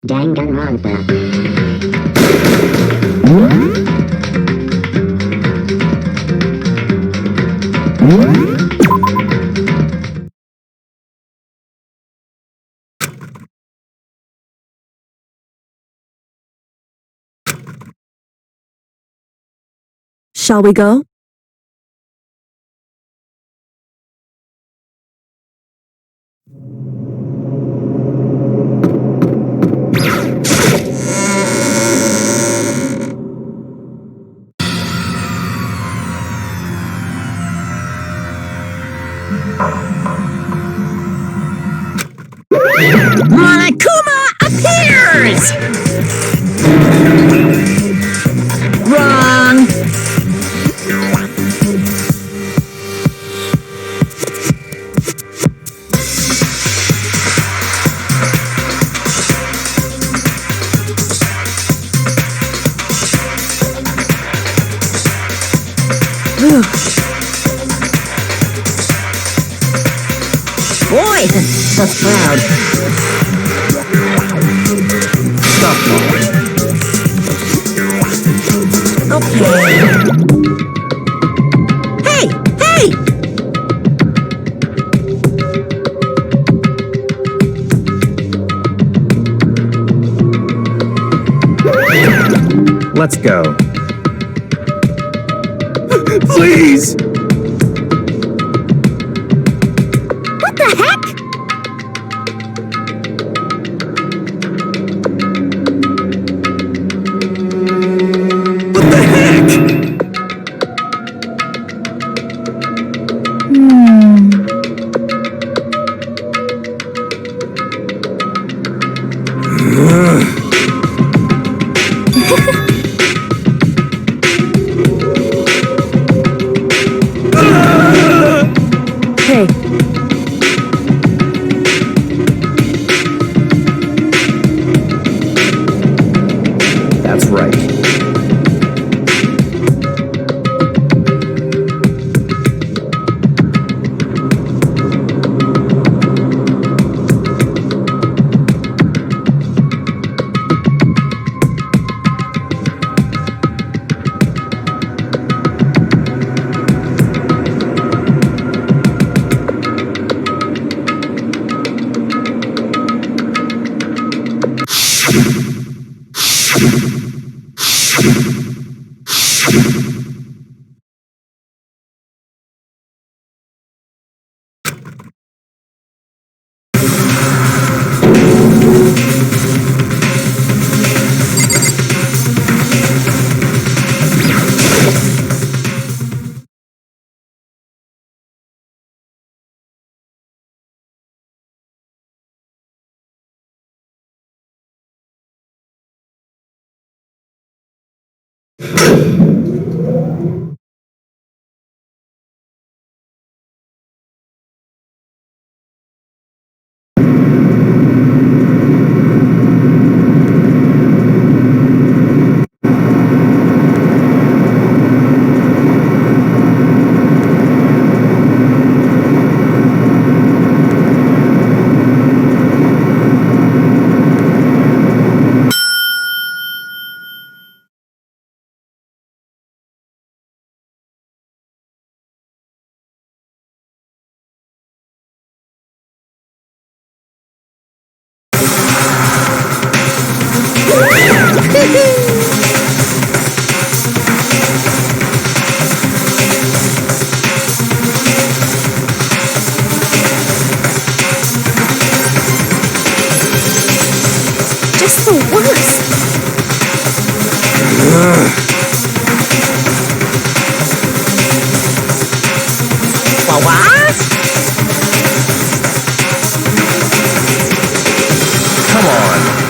Danganronpa. Shall we go? Monokuma appears! Wrong! Boy, that's proud. Okay. Hey! Hey! Let's go. Please! What the heck? What the heck? Hey, That's right. just the worst. What? Come on.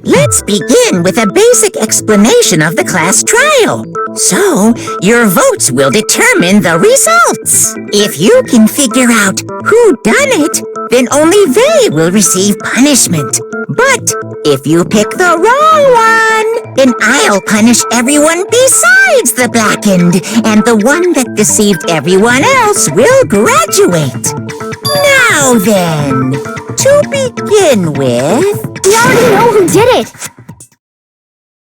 Let's begin with a basic explanation of the class trial. So, your votes will determine the results. If you can figure out who done it, then only they will receive punishment. But if you pick the wrong one, then I'll punish everyone besides the blackened, and the one that deceived everyone else will graduate. Now then, to begin with... We already know who did it!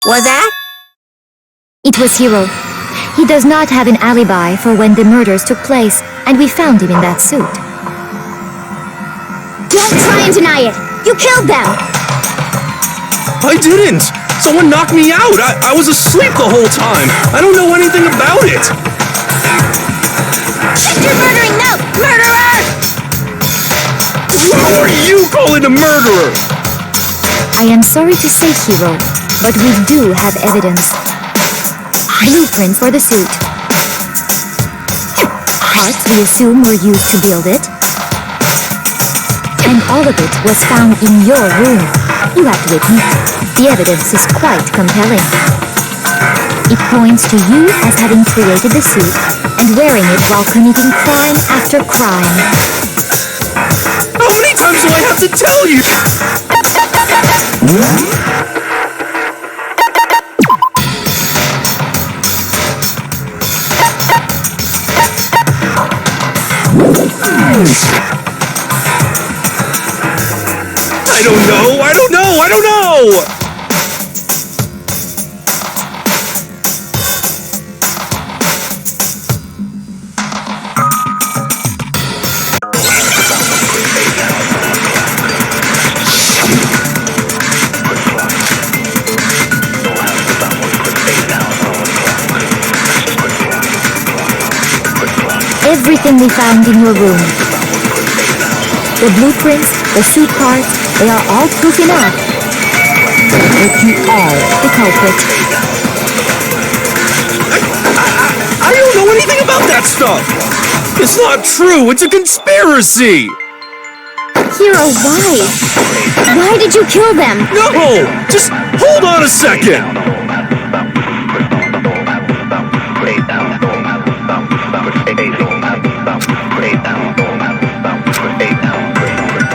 Was that? It was Hiro. He does not have an alibi for when the murders took place, and we found him in that suit. Don't try and deny it! You killed them! I didn't! Someone knocked me out! I was asleep the whole time! I don't know anything about it! Shut your murdering mouth, murderer! Who are you calling a murderer? I am sorry to say, Hiro, but we do have evidence. Blueprints for the suit. Parts we assume were used to build it. And all of it was found in your room. You have to admit, the evidence is quite compelling. It points to you as having created the suit and wearing it while committing crime after crime. How many times do I have to tell you? I don't know! everything we found in your room. The blueprints, the suit parts, they are all proof enough that you are the culprit. I don't know anything about that stuff! It's not true! It's a conspiracy! Hero, why? Why did you kill them? No! Just hold on a second!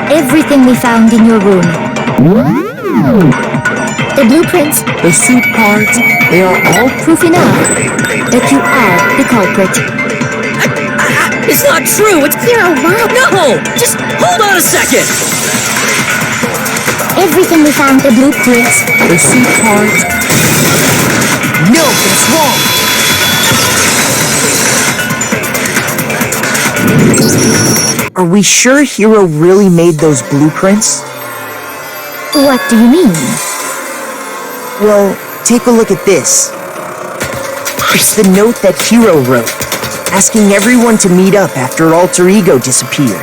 Everything we found in your room. The blueprints, the suit parts, they are all proof enough that you are the culprit. It's not true! It's... Hero, why? No! Just hold on a second! Everything we found, the blueprints, the suit parts. No, that's wrong! Are we sure Hero really made those blueprints? What do you mean? Well, take a look at this. It's the note that Hero wrote, asking everyone to meet up after Alter Ego disappeared.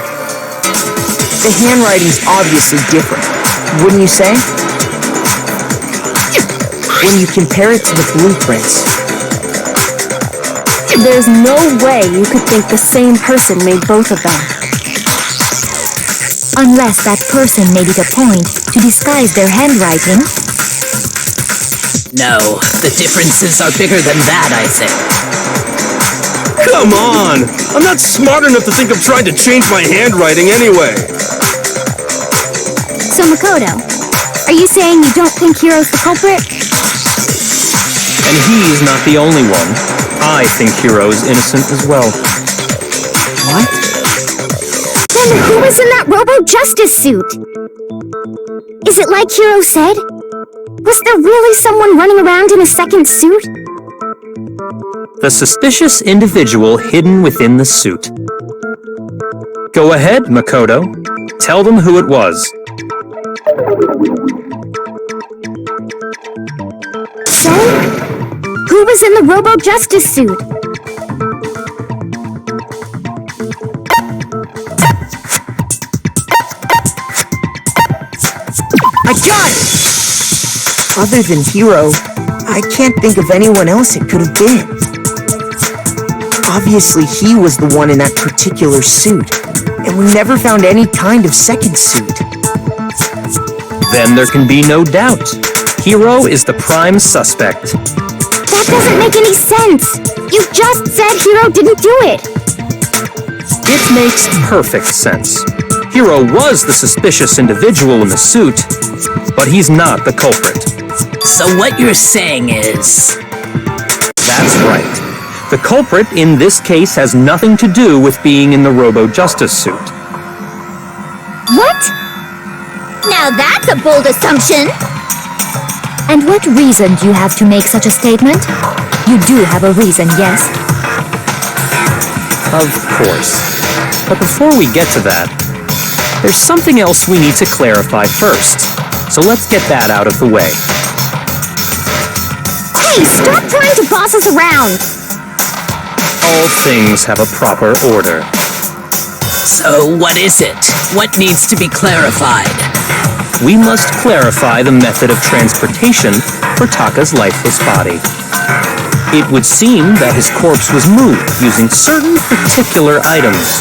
The handwriting's obviously different, wouldn't you say? When you compare it to the blueprints. There's no way you could think the same person made both of them. Unless that person made it a point to disguise their handwriting. No, the differences are bigger than that, I think. Come on! I'm not smart enough to think of trying to change my handwriting anyway. So Makoto, are you saying you don't think Hero's the culprit? And he's not the only one. I think Hero's innocent as well. What? Then who was in that Robo-Justice suit? Is it like Hero said? Was there really someone running around in a second suit? The suspicious individual hidden within the suit. Go ahead, Makoto. Tell them who it was. So, who was in the Robo-Justice suit? I got it! Other than Hero, I can't think of anyone else it could have been. Obviously, he was the one in that particular suit, and we never found any kind of second suit. Then there can be no doubt. Hero is the prime suspect. That doesn't make any sense! You just said Hero didn't do it! It makes perfect sense. Hero was the suspicious individual in the suit, but he's not the culprit. So what you're saying is... That's right. The culprit in this case has nothing to do with being in the Robo-Justice suit. What? Now that's a bold assumption! And what reason do you have to make such a statement? You do have a reason, yes? Of course. But before we get to that, there's something else we need to clarify first. So let's get that out of the way. Hey, stop trying to boss us around! All things have a proper order. So what is it? What needs to be clarified? We must clarify the method of transportation for Taka's lifeless body. It would seem that his corpse was moved using certain particular items.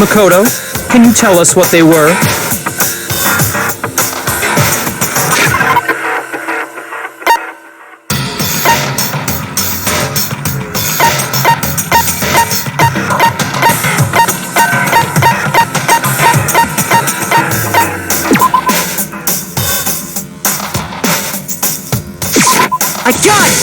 Makoto, can you tell us what they were? I got it!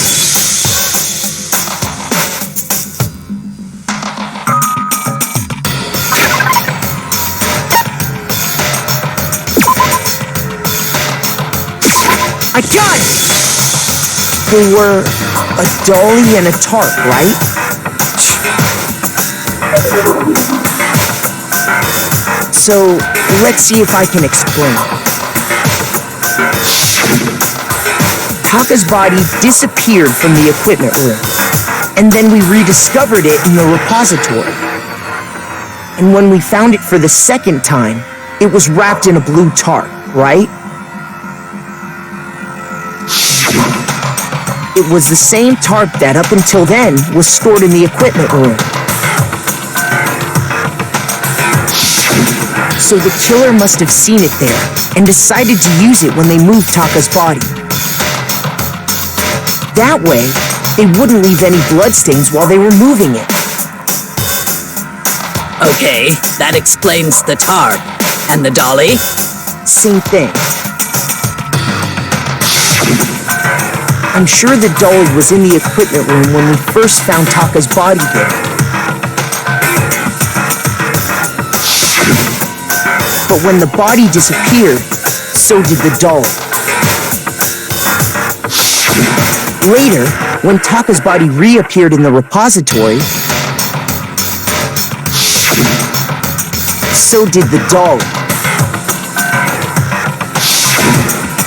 I got it! They were a dolly and a tarp, right? So, let's see if I can explain. Taka's body disappeared from the equipment room. and then we rediscovered it in the repository. And when we found it for the second time, it was wrapped in a blue tarp, right? It was the same tarp that, up until then, was stored in the equipment room. So the killer must have seen it there and decided to use it when they moved Taka's body. That way, they wouldn't leave any bloodstains while they were moving it. Okay, that explains the tarp. And the dolly? Same thing. I'm sure the dolly was in the equipment room when we first found Taka's body there. But when the body disappeared, so did the dolly. Later, when Taka's body reappeared in the repository, so did the dolly.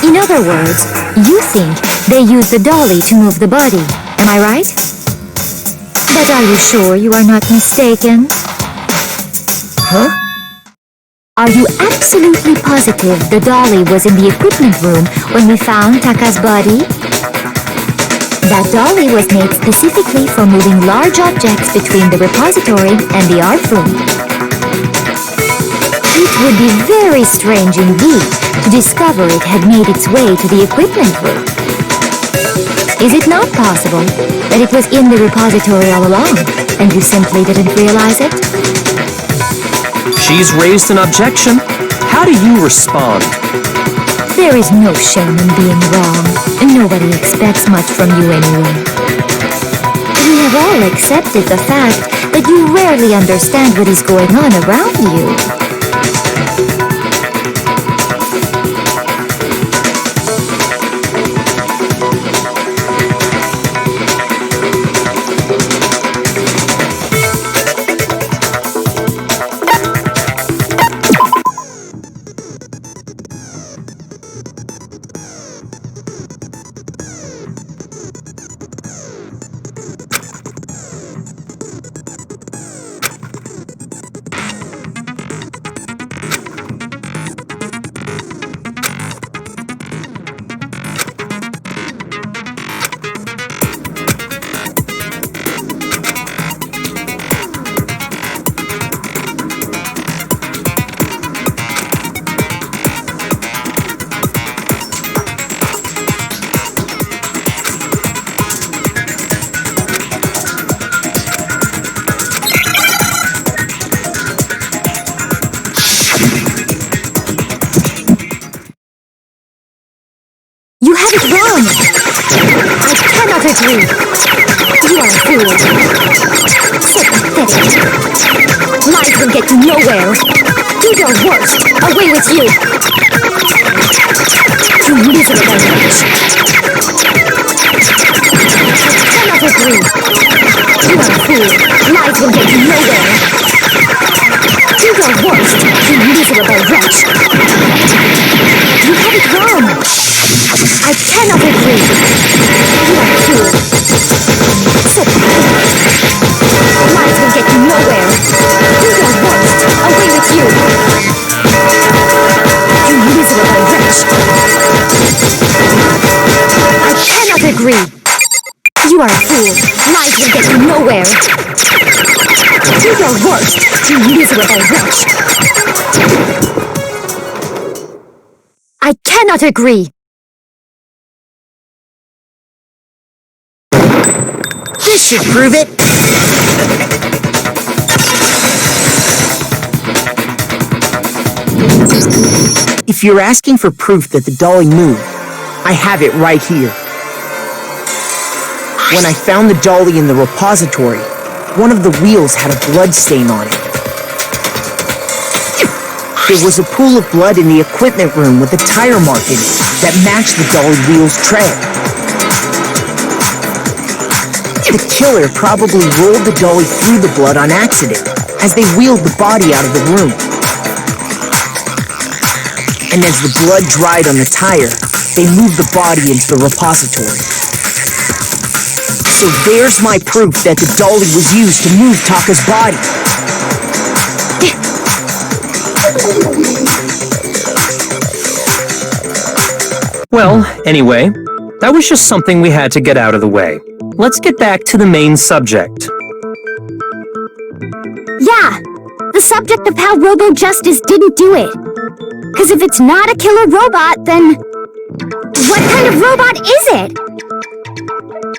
In other words, you think they used the dolly to move the body, am I right? But are you sure you are not mistaken? Huh? Are you absolutely positive the dolly was in the equipment room when we found Taka's body? That dolly was made specifically for moving large objects between the repository and the art room. It would be very strange indeed to discover it had made its way to the equipment room. Is it not possible that it was in the repository all along and you simply didn't realize it? She's raised an objection. How do you respond? There is no shame in being wrong, and nobody expects much from you anyway. We have all accepted the fact that you rarely understand what is going on around you. You have it wrong! I cannot agree! You are a fool! So pathetic! Lies will get you nowhere! Do your worst! Away with you! You miserable wretch! I cannot agree! You are a fool! Lies will get you nowhere! Do your worst! You miserable wretch! You have it wrong! I cannot agree! You are cruel! So pathetic! Lies will get you nowhere! Do your worst! Away with you! You miserable wretch! I cannot agree! You are a fool! Lies will get you nowhere! Do your worst! You miserable wretch! I cannot agree! This should prove it. If you're asking for proof that the dolly moved, I have it right here. When I found the dolly in the repository, one of the wheels had a blood stain on it. There was a pool of blood in the equipment room with a tire mark in it that matched the dolly wheel's tread. The killer probably rolled the dolly through the blood on accident as they wheeled the body out of the room. And as the blood dried on the tire, they moved the body into the repository. So there's my proof that the dolly was used to move Taka's body. Well, anyway, that was just something we had to get out of the way. Let's get back to the main subject. Yeah, the subject of how Robo Justice didn't do it. Because if it's not a killer robot, then what kind of robot is it?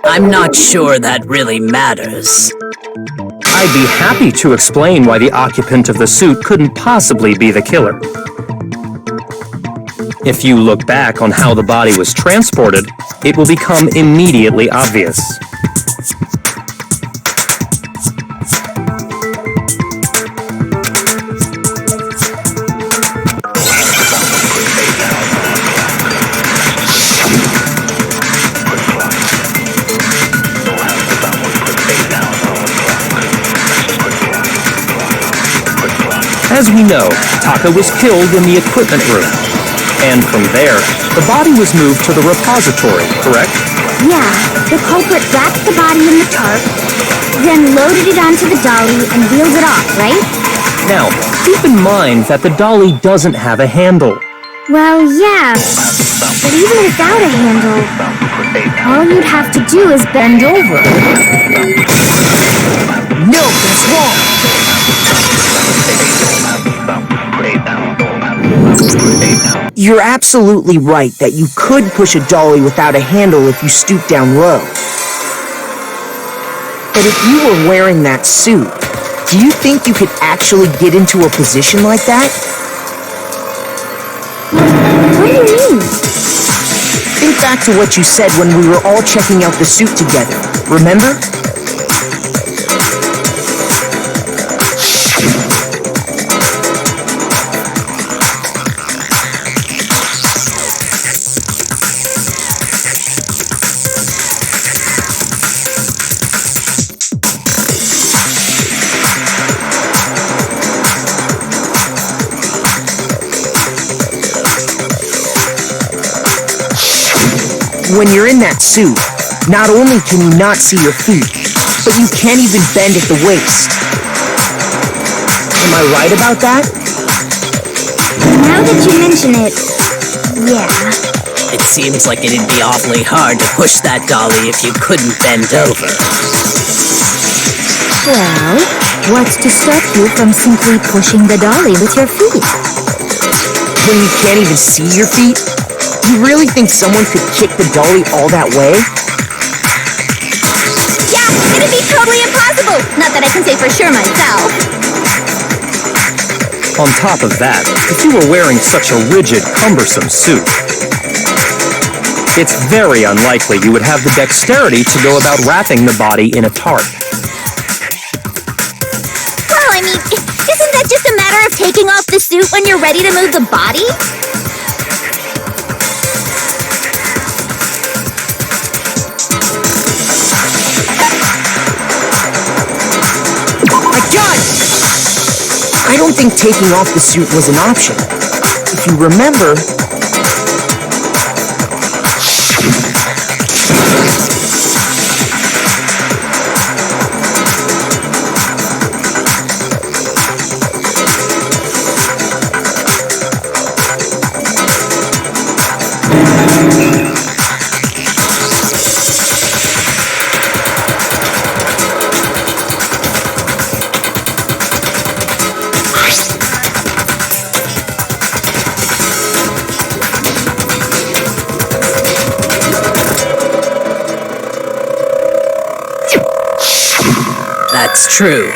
I'm not sure that really matters. I'd be happy to explain why the occupant of the suit couldn't possibly be the killer. If you look back on how the body was transported, it will become immediately obvious. As we know, Taka was killed in the equipment room. And from there, the body was moved to the repository, correct? Yeah, the culprit wrapped the body in the tarp, then loaded it onto the dolly and wheeled it off, right? Now, keep in mind that the dolly doesn't have a handle. Well, yeah, but even without a handle, all you'd have to do is bend over. No, that's wrong. You're absolutely right that you could push a dolly without a handle if you stoop down low. But if you were wearing that suit, do you think you could actually get into a position like that? What do you mean? Think back to what you said when we were all checking out the suit together, remember? When you're in that suit, not only can you not see your feet, but you can't even bend at the waist. Am I right about that? Now that you mention it, yeah. It seems like it'd be awfully hard to push that dolly if you couldn't bend over. Well, what's to stop you from simply pushing the dolly with your feet? When you can't even see your feet? You really think someone could kick the dolly all that way? Yeah, it'd be totally impossible! Not that I can say for sure myself. On top of that, if you were wearing such a rigid, cumbersome suit, it's very unlikely you would have the dexterity to go about wrapping the body in a tarp. Well, I mean, isn't that just a matter of taking off the suit when you're ready to move the body? I don't think taking off the suit was an option. If you remember... That's true.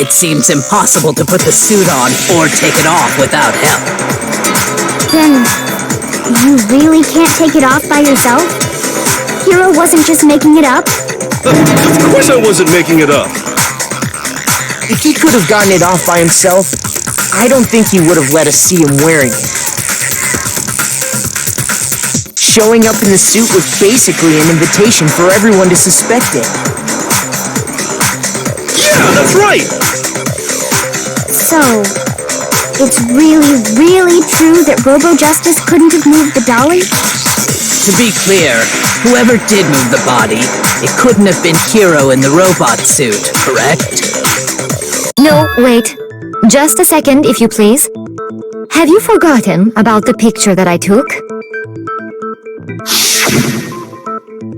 It seems impossible to put the suit on or take it off without help. Then, you really can't take it off by yourself? Hiro wasn't just making it up? Of course I wasn't making it up. If he could have gotten it off by himself, I don't think he would have let us see him wearing it. Showing up in the suit was basically an invitation for everyone to suspect it. Yeah, that's right! So, it's really true that Robo Justice couldn't have moved the dolly? To be clear, Whoever did move the body, it couldn't have been Hiro in the robot suit, correct? No, wait. Just a second, if you please. Have you forgotten about the picture that I took?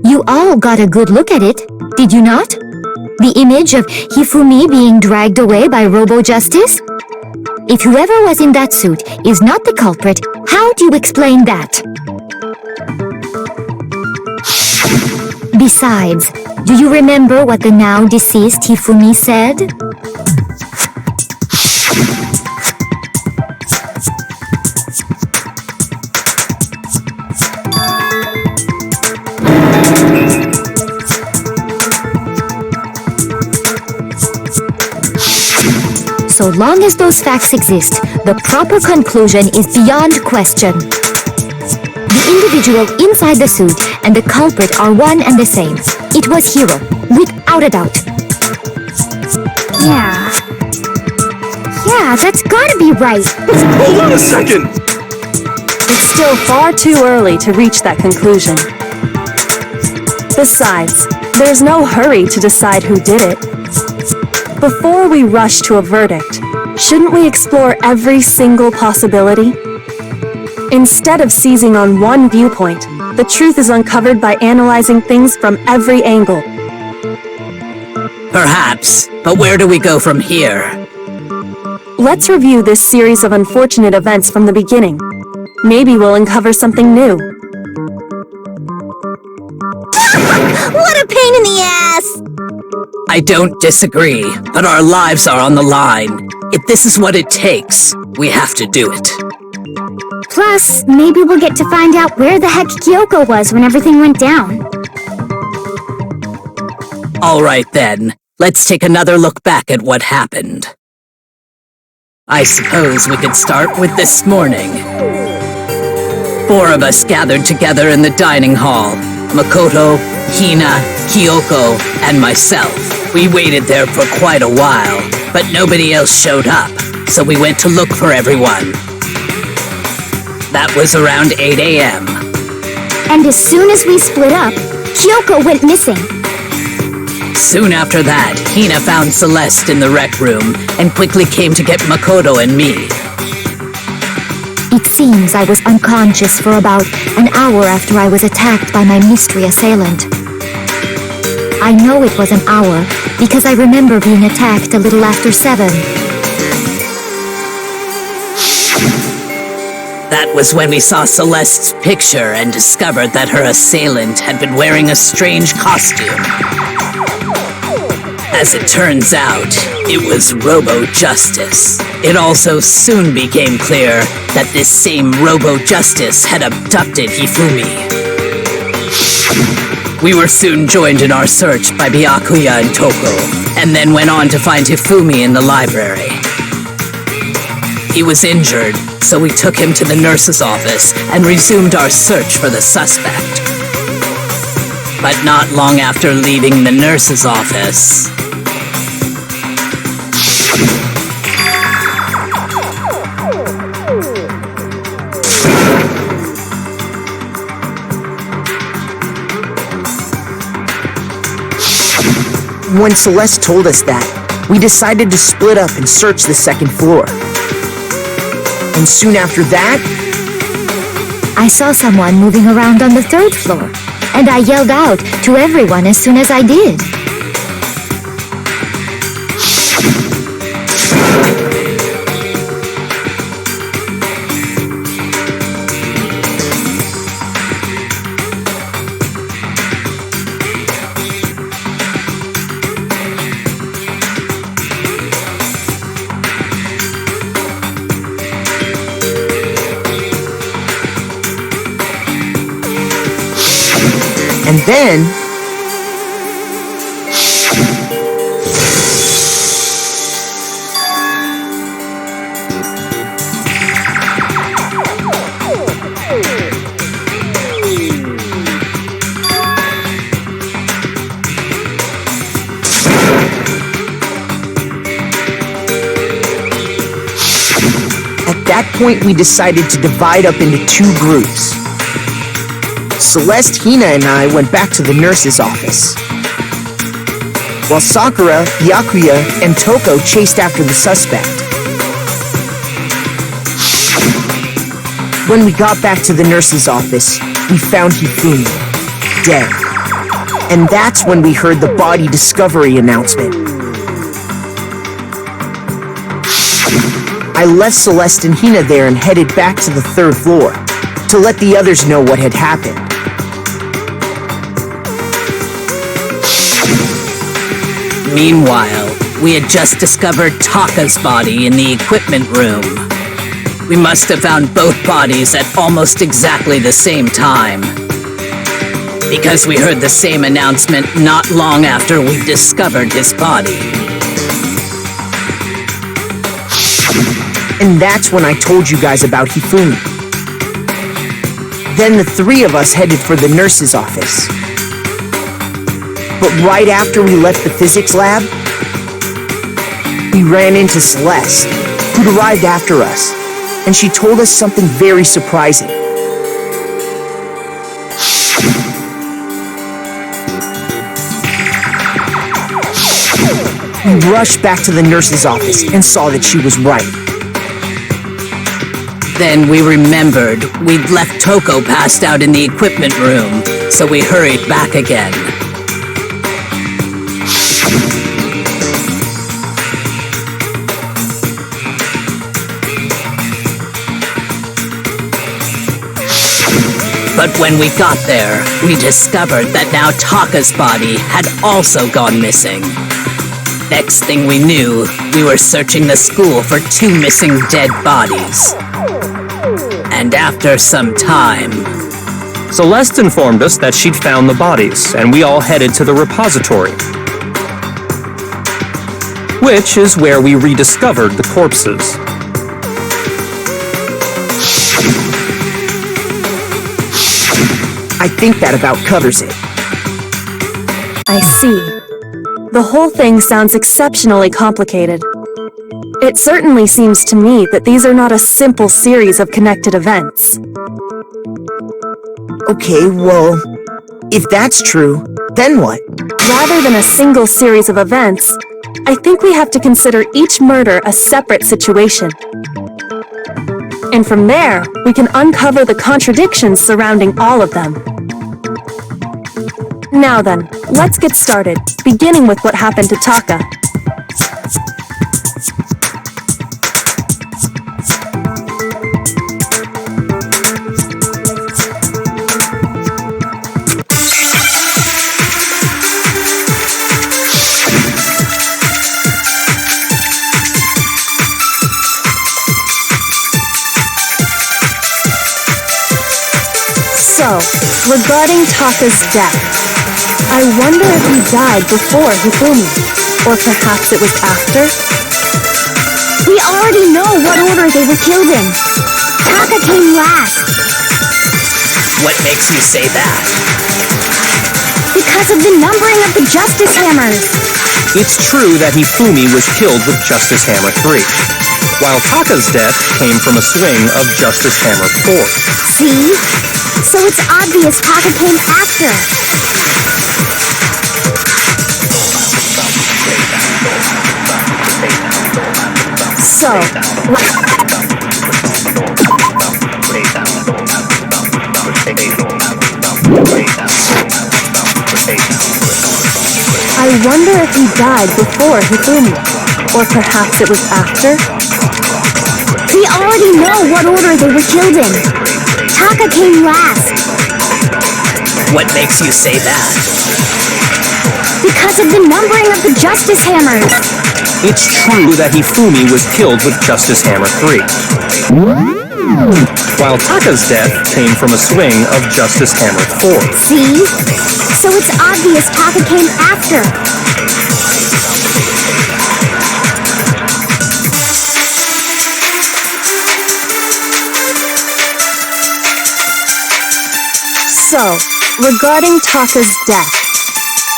You all got a good look at it, did you not? The image of Hifumi being dragged away by Robo-Justice? If whoever was in that suit is not the culprit, how do you explain that? Besides, do you remember what the now deceased Hifumi said? So long as those facts exist, the proper conclusion is beyond question. The individual inside the suit and the culprit are one and the same. It was Hiro, without a doubt. Yeah, that's gotta be right. Hold on a second! It's still far too early to reach that conclusion. Besides, there's no hurry to decide who did it. Before we rush to a verdict, shouldn't we explore every single possibility? Instead of seizing on one viewpoint, the truth is uncovered by analyzing things from every angle. Perhaps, but where do we go from here? Let's review this series of unfortunate events from the beginning. Maybe we'll uncover something new. What a pain in the ass! I don't disagree, but our lives are on the line. If this is what it takes, we have to do it. Plus, maybe we'll get to find out where the heck Kyoko was when everything went down. All right then, let's take another look back at what happened. I suppose we could start with this morning. 4 of us gathered together in the dining hall. Makoto, Hina, Kyoko, and myself. We waited there for quite a while, but nobody else showed up, so we went to look for everyone. That was around 8 a.m. And as soon as we split up, Kyoko went missing. Soon after that, Hina found Celeste in the rec room and quickly came to get Makoto and me. It seems I was unconscious for about an hour after I was attacked by my mystery assailant. I know it was an hour because I remember being attacked a little after 7. That was when we saw Celeste's picture and discovered that her assailant had been wearing a strange costume. As it turns out, it was Robo-Justice. It also soon became clear that this same Robo-Justice had abducted Hifumi. We were soon joined in our search by Byakuya and Toko, and then went on to find Hifumi in the library. He was injured, so we took him to the nurse's office and resumed our search for the suspect. But not long after leaving the nurse's office, When Celeste told us that, we decided to split up and search the second floor. And soon after that, I saw someone moving around on the 3rd floor, and I yelled out to everyone as soon as I did. and then... At that point, we decided to divide up into 2 groups. Celeste, Hina, and I went back to the nurse's office, while Sakura, Byakuya, and Toko chased after the suspect. When we got back to the nurse's office, we found Hifumi dead. And that's when we heard the body discovery announcement. I left Celeste and Hina there and headed back to the 3rd floor to let the others know what had happened. Meanwhile, we had just discovered Taka's body in the equipment room. We must have found both bodies at almost exactly the same time, because we heard the same announcement not long after we discovered his body. And that's when I told you guys about Hifumi. Then the 3 of us headed for the nurse's office. But right after we left the physics lab, we ran into Celeste, who'd arrived after us, and she told us something very surprising. We rushed back to the nurse's office and saw that she was right. Then we remembered we'd left Toko passed out in the equipment room, so we hurried back again. But when we got there, we discovered that now Taka's body had also gone missing. Next thing we knew, we were searching the school for 2 missing dead bodies. And after some time... Celeste informed us that she'd found the bodies, and we all headed to the repository, which is where we rediscovered the corpses. I think that about covers it. I see. The whole thing sounds exceptionally complicated. It certainly seems to me that these are not a simple series of connected events. Okay, well, if that's true, then what? Rather than a single series of events, I think we have to consider each murder a separate situation. And from there, we can uncover the contradictions surrounding all of them. Now then, let's get started, beginning with what happened to Taka. So, regarding Taka's death, I wonder if he died before Hifumi, or perhaps it was after? We already know what order they were killed in. Taka came last. What makes you say that? Because of the numbering of the Justice Hammers. It's true that Hifumi was killed with Justice Hammer 3, while Taka's death came from a swing of Justice Hammer 4. See? So it's obvious Taka came after. So, I wonder if he died before Hifumi, or perhaps it was after? We already know what order they were killed in. Taka came last. What makes you say that? Because of the numbering of the Justice Hammers. It's true that Hifumi was killed with Justice Hammer 3, while Taka's death came from a swing of Justice Hammer 4. See? So it's obvious Taka came after. So, regarding Taka's death,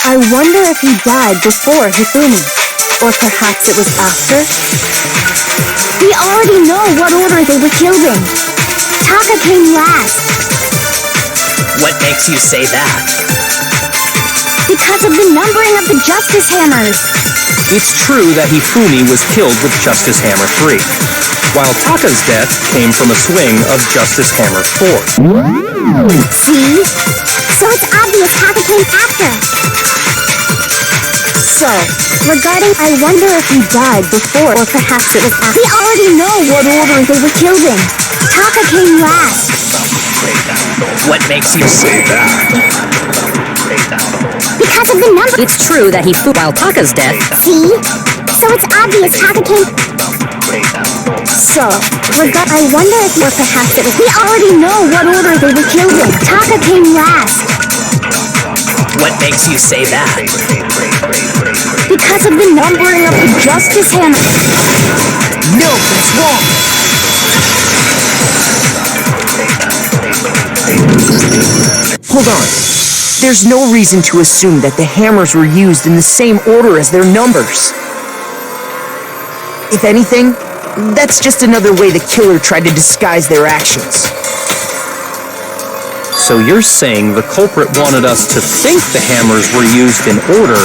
I wonder if he died before Hifumi, or perhaps it was after? We already know what order they were killed in. Taka came last. What makes you say that? Because of the numbering of the Justice Hammers. It's true that Hifumi was killed with Justice Hammer 3, while Taka's death came from a swing of Justice Hammer 4. See? So it's obvious Taka came after. So, regarding I wonder if he died before or perhaps it was after. We already know what order they were killed in. Taka came last. What makes you say that? Because of the number. It's true that while Taka's death. See? So it's obvious Taka came. So, I wonder if or perhaps it was. We already know what order they were killed in. Taka came last. What makes you say that? Because of the numbering of the Justice Hammer. No, that's wrong. Hold on. There's no reason to assume that the hammers were used in the same order as their numbers. If anything, that's just another way the killer tried to disguise their actions. So you're saying the culprit wanted us to think the hammers were used in order,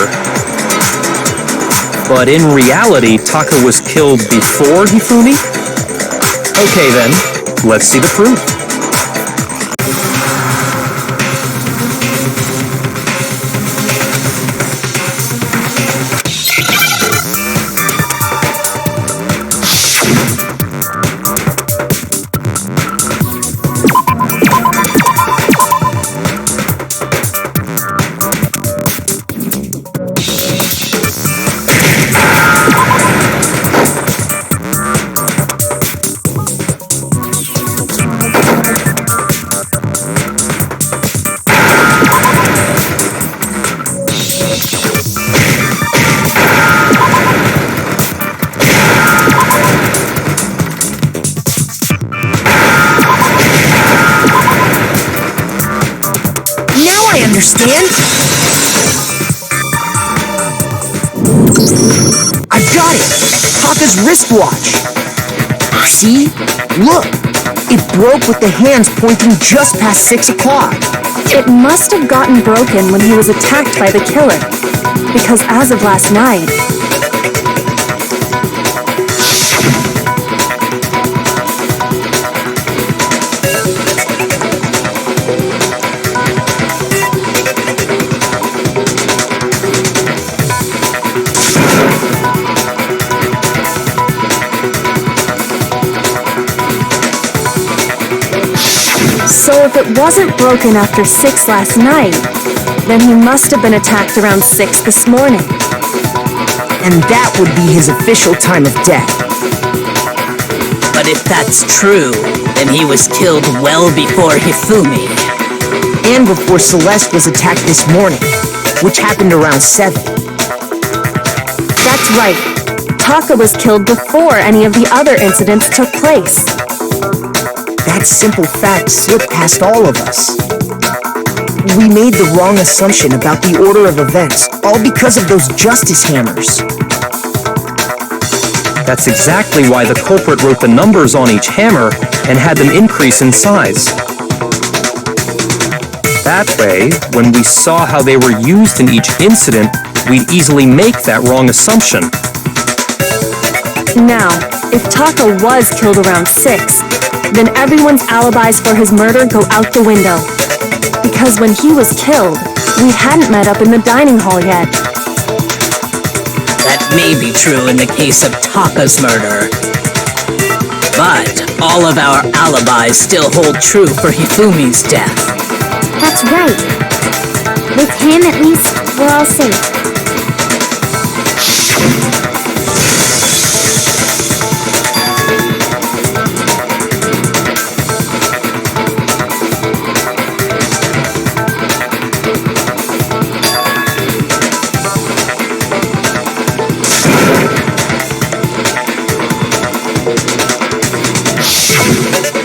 but in reality, Taka was killed before Hifumi? Okay then, let's see the proof. Understand? I've got it! Taka's wristwatch! See? Look! It broke with the hands pointing just past 6 o'clock. It must have gotten broken when he was attacked by the killer. Because as of last night... So if it wasn't broken after 6 last night, then he must have been attacked around 6 this morning. And that would be his official time of death. But if that's true, then he was killed well before Hifumi. And before Celeste was attacked this morning, which happened around 7. That's right. Taka was killed before any of the other incidents took place. That simple fact slipped past all of us. We made the wrong assumption about the order of events, all because of those Justice Hammers. That's exactly why the culprit wrote the numbers on each hammer and had them increase in size. That way, when we saw how they were used in each incident, we'd easily make that wrong assumption. Now, if Taka was killed around 6, then everyone's alibis for his murder go out the window. Because when he was killed, we hadn't met up in the dining hall yet. That may be true in the case of Taka's murder. But all of our alibis still hold true for Hifumi's death. That's right. With him, at least, we're all safe.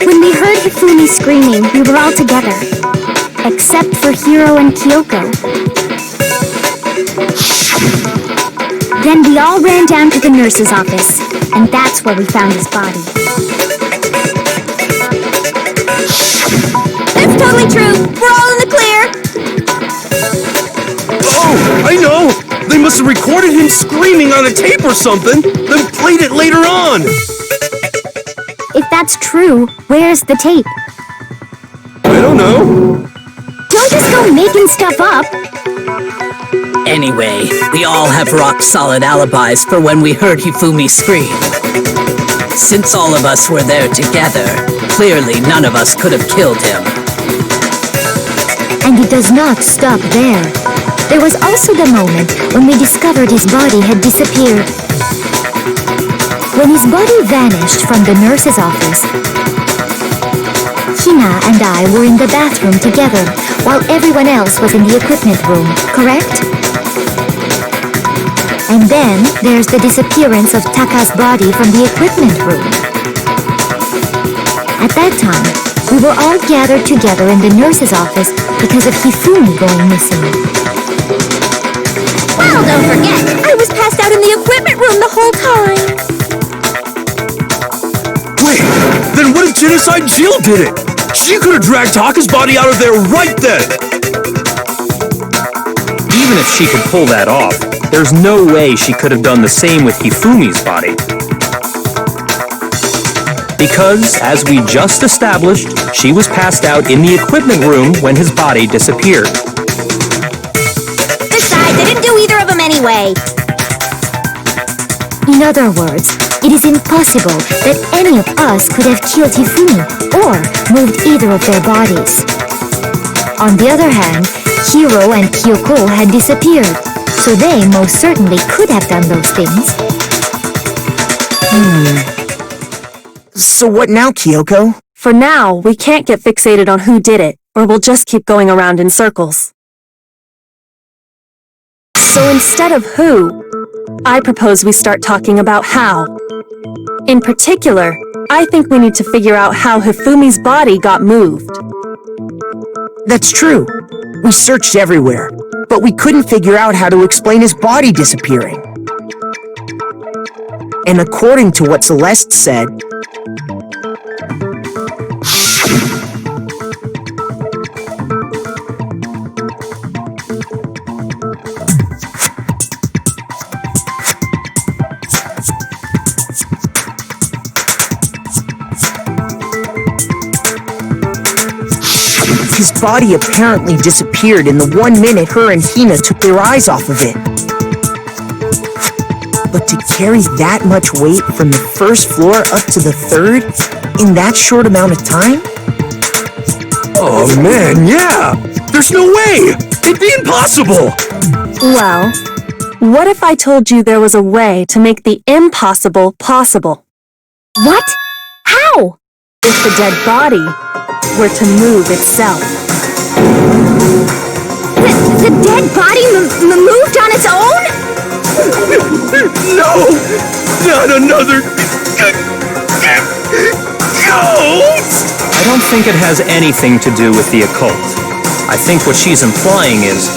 When we heard Hifumi screaming, we were all together. Except for Hiro and Kyoko. Then we all ran down to the nurse's office, and that's where we found his body. That's totally true! We're all in the I know! They must have recorded him screaming on a tape or something, then played it later on! If that's true, where's the tape? I don't know. Don't just go making stuff up. Anyway, we all have rock-solid alibis for when we heard Hifumi scream. Since all of us were there together, clearly none of us could have killed him. And it does not stop there. There was also the moment when we discovered his body had disappeared. When his body vanished from the nurse's office, Hina and I were in the bathroom together, while everyone else was in the equipment room, correct? And then there's the disappearance of Taka's body from the equipment room. At that time, we were all gathered together in the nurse's office because of Hifumi going missing. Well, don't forget, I was passed out in the equipment room the whole time. Wait, then what if Genocide Jill did it? She could have dragged Taka's body out of there right then! Even if she could pull that off, there's no way she could have done the same with Hifumi's body. Because, as we just established, she was passed out in the equipment room when his body disappeared. Besides, I didn't do either of them anyway. In other words, it is impossible that any of us could have killed Hifumi or moved either of their bodies. On the other hand, Hiro and Kyoko had disappeared, so they most certainly could have done those things. So what now, Kyoko? For now, we can't get fixated on who did it, or we'll just keep going around in circles. So instead of who, I propose we start talking about how. In particular, I think we need to figure out how Hifumi's body got moved. That's true. We searched everywhere, but we couldn't figure out how to explain his body disappearing. And according to what Celeste said, his body apparently disappeared in the 1 minute her and Hina took their eyes off of it. But to carry that much weight from the first floor up to the third in that short amount of time? Oh man, yeah! There's no way! It'd be impossible! Well, what if I told you there was a way to make the impossible possible? What? How? If the dead body were to move itself. The dead body moved on its own? No! Not another... ghost! I don't think it has anything to do with the occult. I think what she's implying is...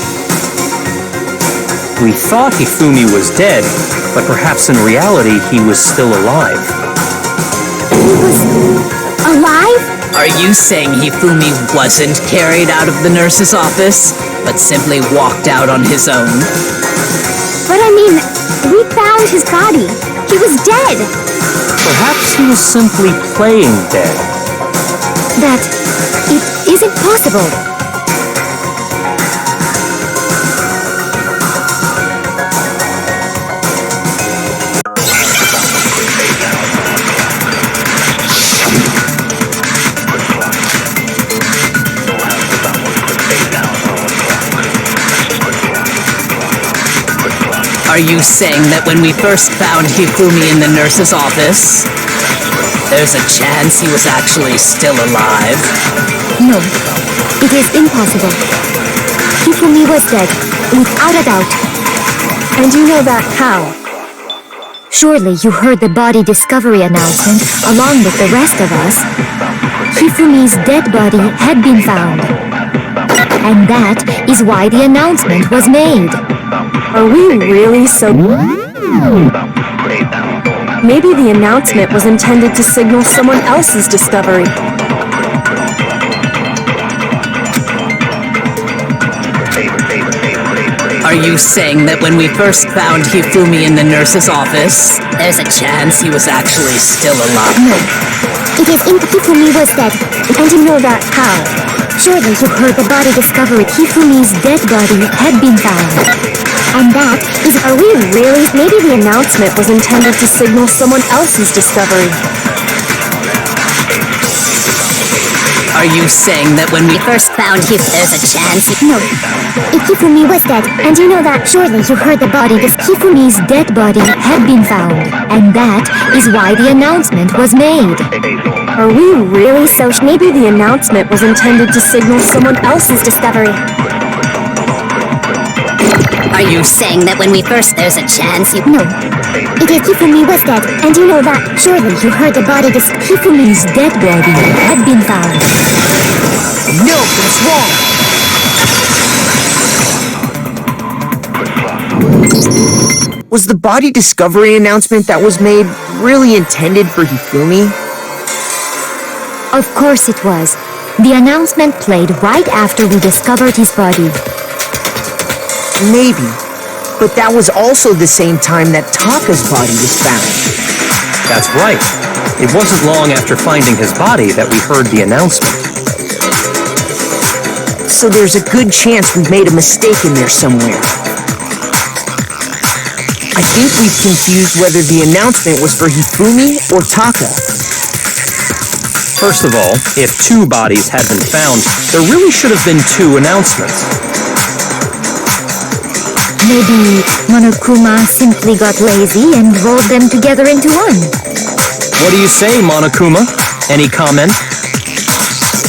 we thought Hifumi was dead, but perhaps in reality he was still alive. He was alive? Are you saying Hifumi wasn't carried out of the nurse's office, but simply walked out on his own? But I mean, we found his body. He was dead. Perhaps he was simply playing dead. That it isn't possible. Are you saying that when we first found Hifumi in the nurse's office, there's a chance he was actually still alive? No, it is impossible. Hifumi was dead, without a doubt. And you know that how? Surely you heard the body discovery announcement along with the rest of us. Hifumi's dead body had been found. And that is why the announcement was made. Are we really so... Maybe the announcement was intended to signal someone else's discovery. Are you saying that when we first found Hifumi in the nurse's office, there's a chance he was actually still alive? No. It is in Hifumi was dead. And you know that how? Surely you heard the body discovery. Hifumi's dead body had been found. And that is... Are we really? Maybe the announcement was intended to signal someone else's discovery. Are you saying that when we first found him, there's a chance he... No. If Hifumi was dead, and you know that, surely you heard the body. Hifumi's dead body had been found. And that is why the announcement was made. Are we really so... Maybe the announcement was intended to signal someone else's discovery. Are you saying that when we first... there's a chance he... No. It is Hifumi was dead, and you know that. Surely you heard the body. Hifumi's dead body had been found. No, that's wrong! Was the body discovery announcement that was made really intended for Hifumi? Of course it was. The announcement played right after we discovered his body. Maybe. But that was also the same time that Taka's body was found. That's right. It wasn't long after finding his body that we heard the announcement. So there's a good chance we've made a mistake in there somewhere. I think we've confused whether the announcement was for Hifumi or Taka. First of all, if two bodies had been found, there really should have been two announcements. Maybe Monokuma simply got lazy and rolled them together into one. What do you say, Monokuma? Any comment?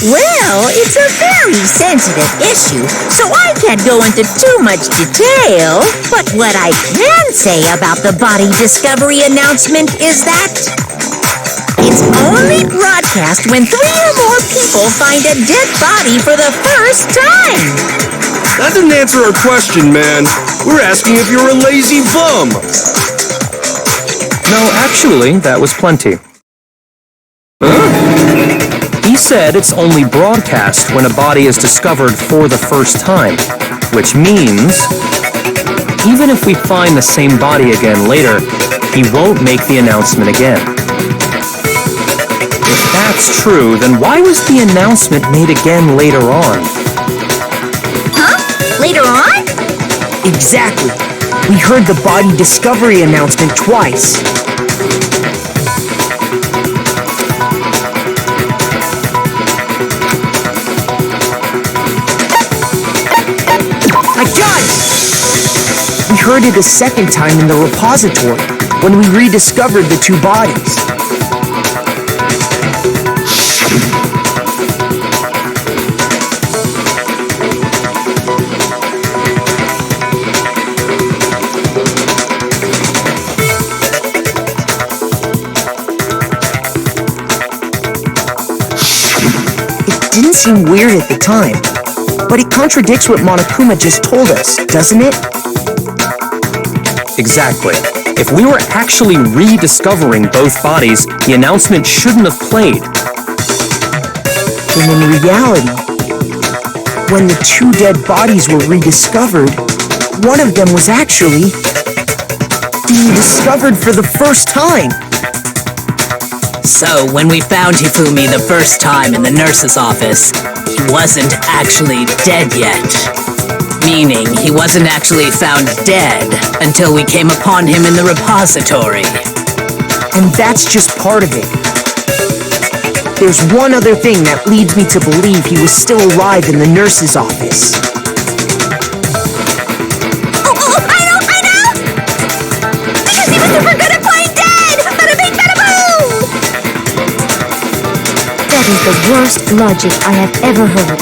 Well, it's a very sensitive issue, so I can't go into too much detail. But what I can say about the body discovery announcement is that it's only broadcast when 3 or more people find a dead body for the first time. That didn't answer our question, man. We're asking if you're a lazy bum. No, actually, that was plenty. Huh? He said it's only broadcast when a body is discovered for the first time, which means even if we find the same body again later, he won't make the announcement again. If that's true, then why was the announcement made again later on? Later on? Exactly. We heard the body discovery announcement twice. I got it! We heard it a second time in the repository, when we rediscovered the two bodies. It didn't seem weird at the time, but it contradicts what Monokuma just told us, doesn't it? Exactly. If we were actually rediscovering both bodies, the announcement shouldn't have played. And in reality, when the two dead bodies were rediscovered, one of them was actually being discovered for the first time. So, when we found Hifumi the first time in the nurse's office, he wasn't actually dead yet. Meaning, he wasn't actually found dead until we came upon him in the repository. And that's just part of it. There's one other thing that leads me to believe he was still alive in the nurse's office. I know! Because he was super good at playing dead! Bada bing, bada boom! That is the worst logic I have ever heard.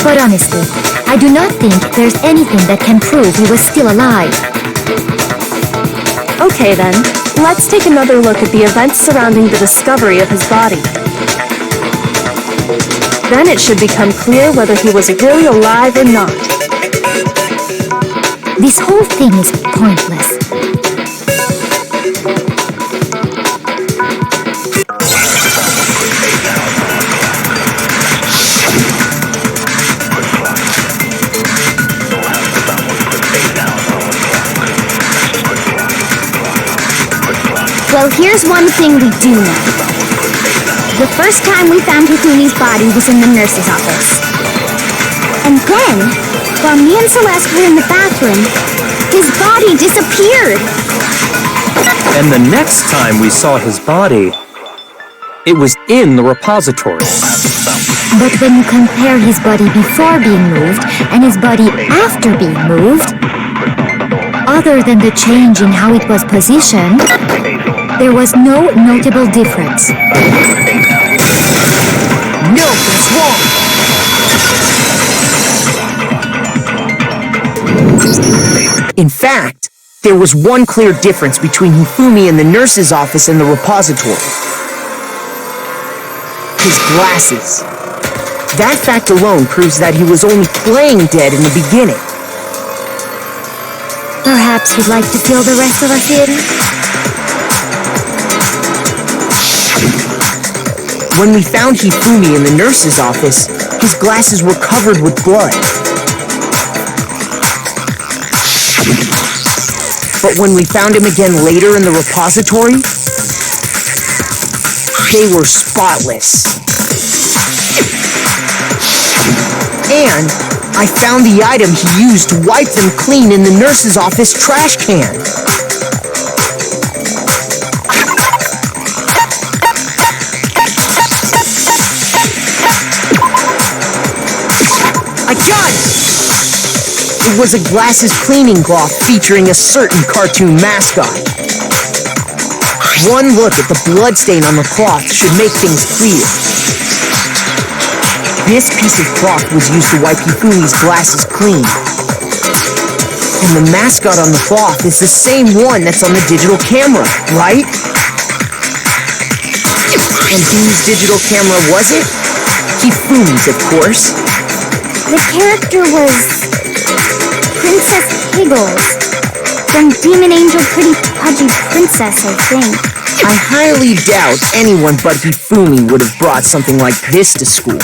But honestly, I do not think there's anything that can prove he was still alive. Okay then, let's take another look at the events surrounding the discovery of his body. Then it should become clear whether he was really alive or not. This whole thing is pointless. Well, here's one thing we do know. The first time we found Hifumi's body was in the nurse's office. And then, while me and Celeste were in the bathroom, his body disappeared. And the next time we saw his body, it was in the repository. But when you compare his body before being moved and his body after being moved, other than the change in how it was positioned, there was no notable difference. No, that's wrong! In fact, there was one clear difference between Hifumi in the nurse's office and the repository. His glasses. That fact alone proves that he was only playing dead in the beginning. Perhaps you'd like to fill the rest of us in? When we found Hifumi in the nurse's office, his glasses were covered with blood. But when we found him again later in the repository, they were spotless. And I found the item he used to wipe them clean in the nurse's office trash can. I got it! It was a glasses cleaning cloth featuring a certain cartoon mascot. One look at the bloodstain on the cloth should make things clear. This piece of cloth was used to wipe Hifumi's glasses clean. And the mascot on the cloth is the same one that's on the digital camera, right? And whose digital camera was it? Hifumi's, of course. The character was Princess Piggles. From Demon Angel Pretty Pudgy Princess, I think. I highly doubt anyone but Hifumi would have brought something like this to school.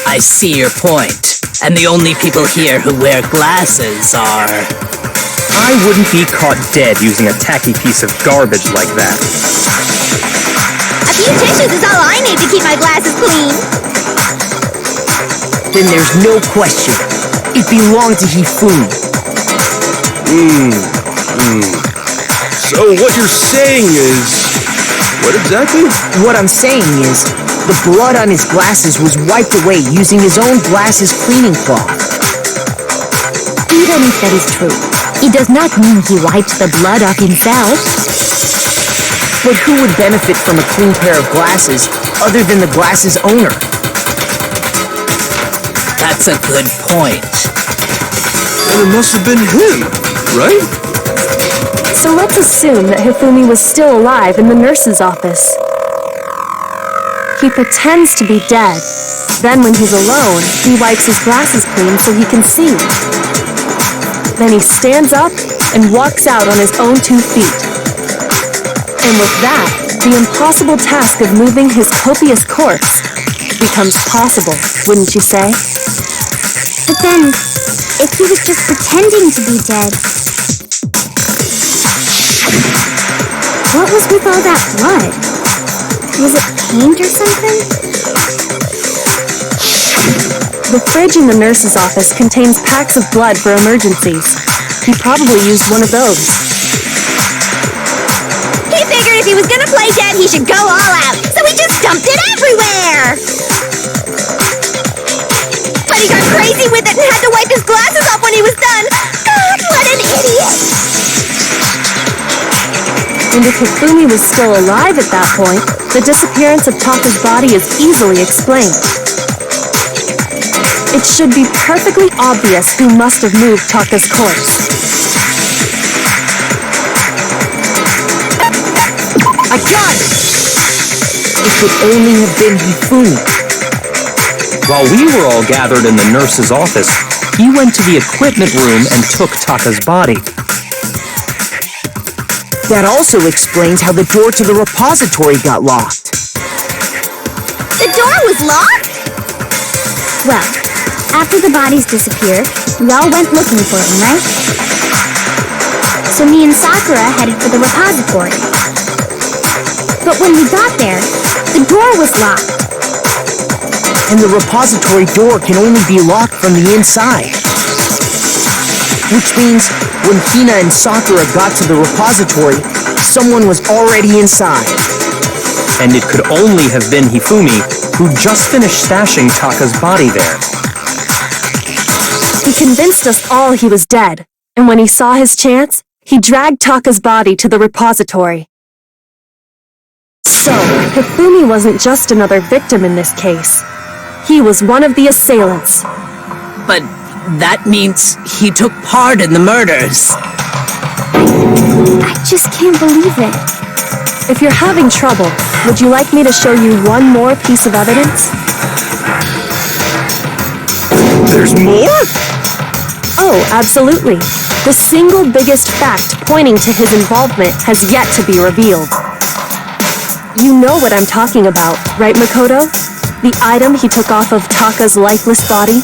I see your point. And the only people here who wear glasses are... I wouldn't be caught dead using a tacky piece of garbage like that. A few tissues is all I need to keep my glasses clean. Then there's no question. It belonged to Hifumi. So what you're saying is... What exactly? What I'm saying is, the blood on his glasses was wiped away using his own glasses cleaning cloth. Even if that is true, it does not mean he wiped the blood off himself. But who would benefit from a clean pair of glasses other than the glasses owner? That's a good point. And it must have been him, right? So let's assume that Hifumi was still alive in the nurse's office. He pretends to be dead. Then when he's alone, he wipes his glasses clean so he can see. Then he stands up and walks out on his own 2 feet. And with that, the impossible task of moving his copious corpse becomes possible, wouldn't you say? But then, if he was just pretending to be dead, what was with all that blood? Was it paint or something? The fridge in the nurse's office contains packs of blood for emergencies. He probably used one of those. He figured if he was gonna play dead, he should go all out, so he just dumped it everywhere! But he got crazy with it and had to wipe his glasses off when he was done! God, what an idiot! And if Hifumi was still alive at that point, the disappearance of Taka's body is easily explained. It should be perfectly obvious who must have moved Taka's corpse. I got it! It could only have been Hifumi. While we were all gathered in the nurse's office, he went to the equipment room and took Taka's body. That also explains how the door to the repository got locked. The door was locked? Well, after the bodies disappeared, we all went looking for him, right? so me and Sakura headed for the repository. But when we got there, the door was locked. And the repository door can only be locked from the inside. Which means when Hina and Sakura got to the repository, someone was already inside. And it could only have been Hifumi, who just finished stashing Taka's body there. He convinced us all he was dead, and when he saw his chance, he dragged Taka's body to the repository. So, Hifumi wasn't just another victim in this case. He was one of the assailants. But that means he took part in the murders. I just can't believe it. If you're having trouble, would you like me to show you one more piece of evidence? There's more? Oh, absolutely. The single biggest fact pointing to his involvement has yet to be revealed. You know what I'm talking about, right, Makoto? The item he took off of Taka's lifeless body?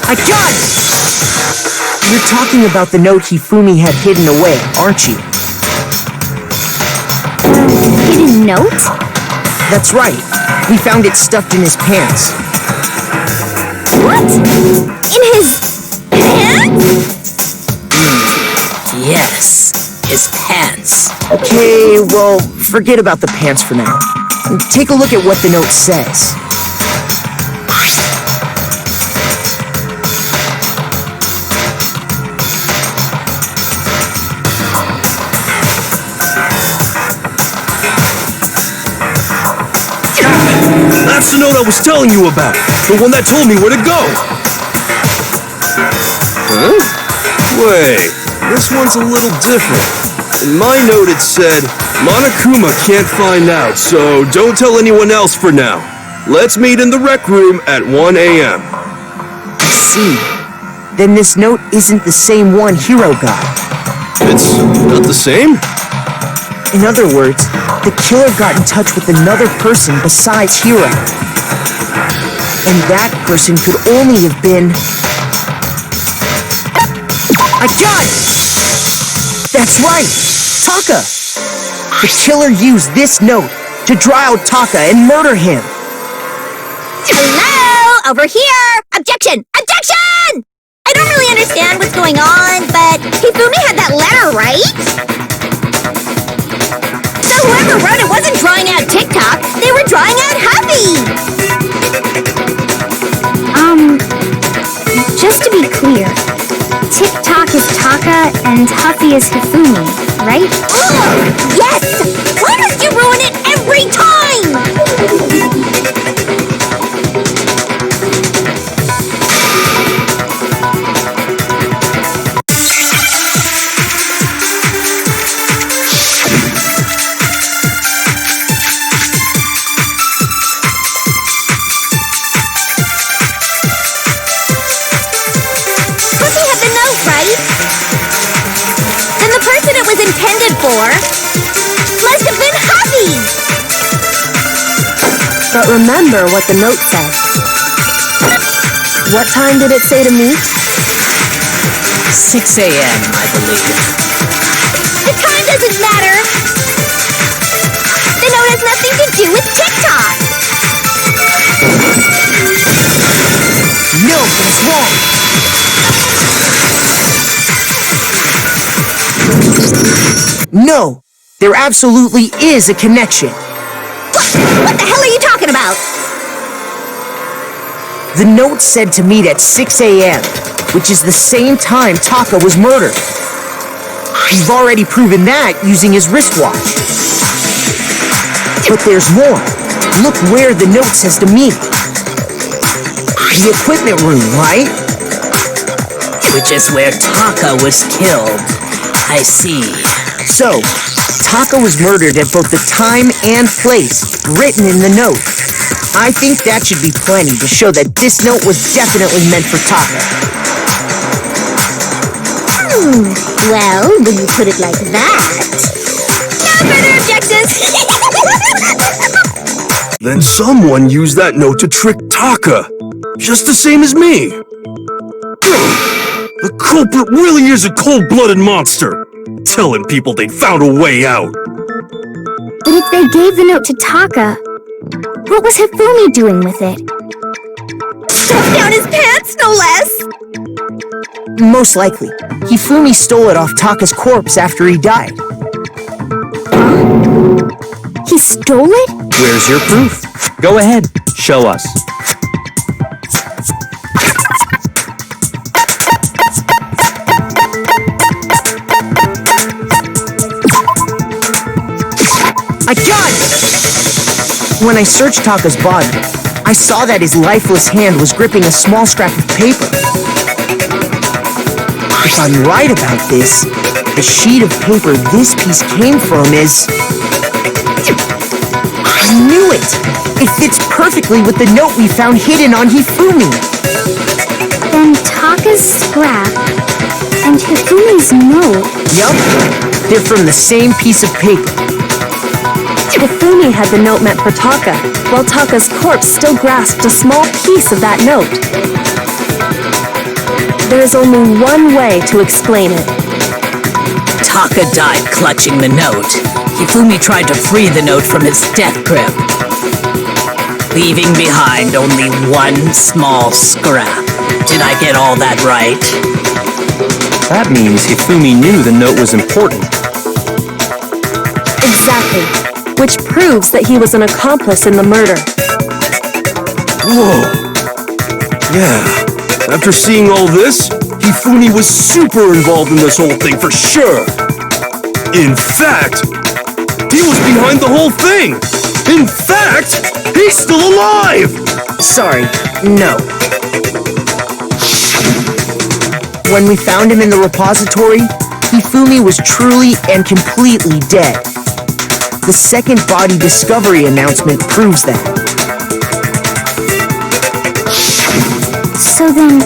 I got it! You're talking about the note Hifumi had hidden away, aren't you? Hidden note? That's right. We found it stuffed in his pants. What? In his pants? Yes, his pants. Okay, well, forget about the pants for now. Take a look at what the note says. That's the note I was telling you about. The one that told me where to go. Huh? Wait, this one's a little different. In my note it said, Monokuma can't find out, so don't tell anyone else for now. Let's meet in the rec room at 1 a.m. I see. Then this note isn't the same one Hiro got. It's not the same? In other words, the killer got in touch with another person besides Hiro. And that person could only have been... I got it! That's right! Taka! The killer used this note to draw out Taka and murder him. Hello? Over here! Objection! Objection! I don't really understand what's going on, but Hifumi had that letter, right? So whoever wrote it wasn't drawing out TikTok, they were drawing out Huffy! Just to be clear, TikTok is Taka and Huffy is Hifumi, right? Ugh! Yes! Why must you ruin it every time? Intended for must have been Huffy! But remember what the note said. What time did it say to meet? 6 a.m., I believe. The time doesn't matter! The note has nothing to do with TikTok! No, that's wrong! No, there absolutely is a connection. What the hell are you talking about? The note said to meet at 6 a.m., which is the same time Taka was murdered. We've already proven that using his wristwatch. But there's more. Look where the note says to meet. The equipment room, right? Which is where Taka was killed. I see. So, Taka was murdered at both the time and place written in the note. I think that should be plenty to show that this note was definitely meant for Taka. Well, when you put it like that... No further objections! Then someone used that note to trick Taka, just the same as me. The culprit really is a cold-blooded monster, telling people they'd found a way out. But if they gave the note to Taka, what was Hifumi doing with it? Stuffed down his pants, no less! Most likely, Hifumi stole it off Taka's corpse after he died. He stole it? Where's your proof? Go ahead, show us. I got it! When I searched Taka's body, I saw that his lifeless hand was gripping a small scrap of paper. If I'm right about this, the sheet of paper this piece came from is... I knew it! It fits perfectly with the note we found hidden on Hifumi. Then Taka's scrap and Hifumi's note. Yup, they're from the same piece of paper. Hifumi had the note meant for Taka, while Taka's corpse still grasped a small piece of that note. There is only one way to explain it. Taka died clutching the note. Hifumi tried to free the note from its death grip, leaving behind only one small scrap. Did I get all that right? That means Hifumi knew the note was important. Exactly, which proves that he was an accomplice in the murder. Whoa. Yeah, after seeing all this, Hifumi was super involved in this whole thing for sure. In fact, he was behind the whole thing. In fact, he's still alive. Sorry, no. When we found him in the repository, Hifumi was truly and completely dead. The second body discovery announcement proves that. So then,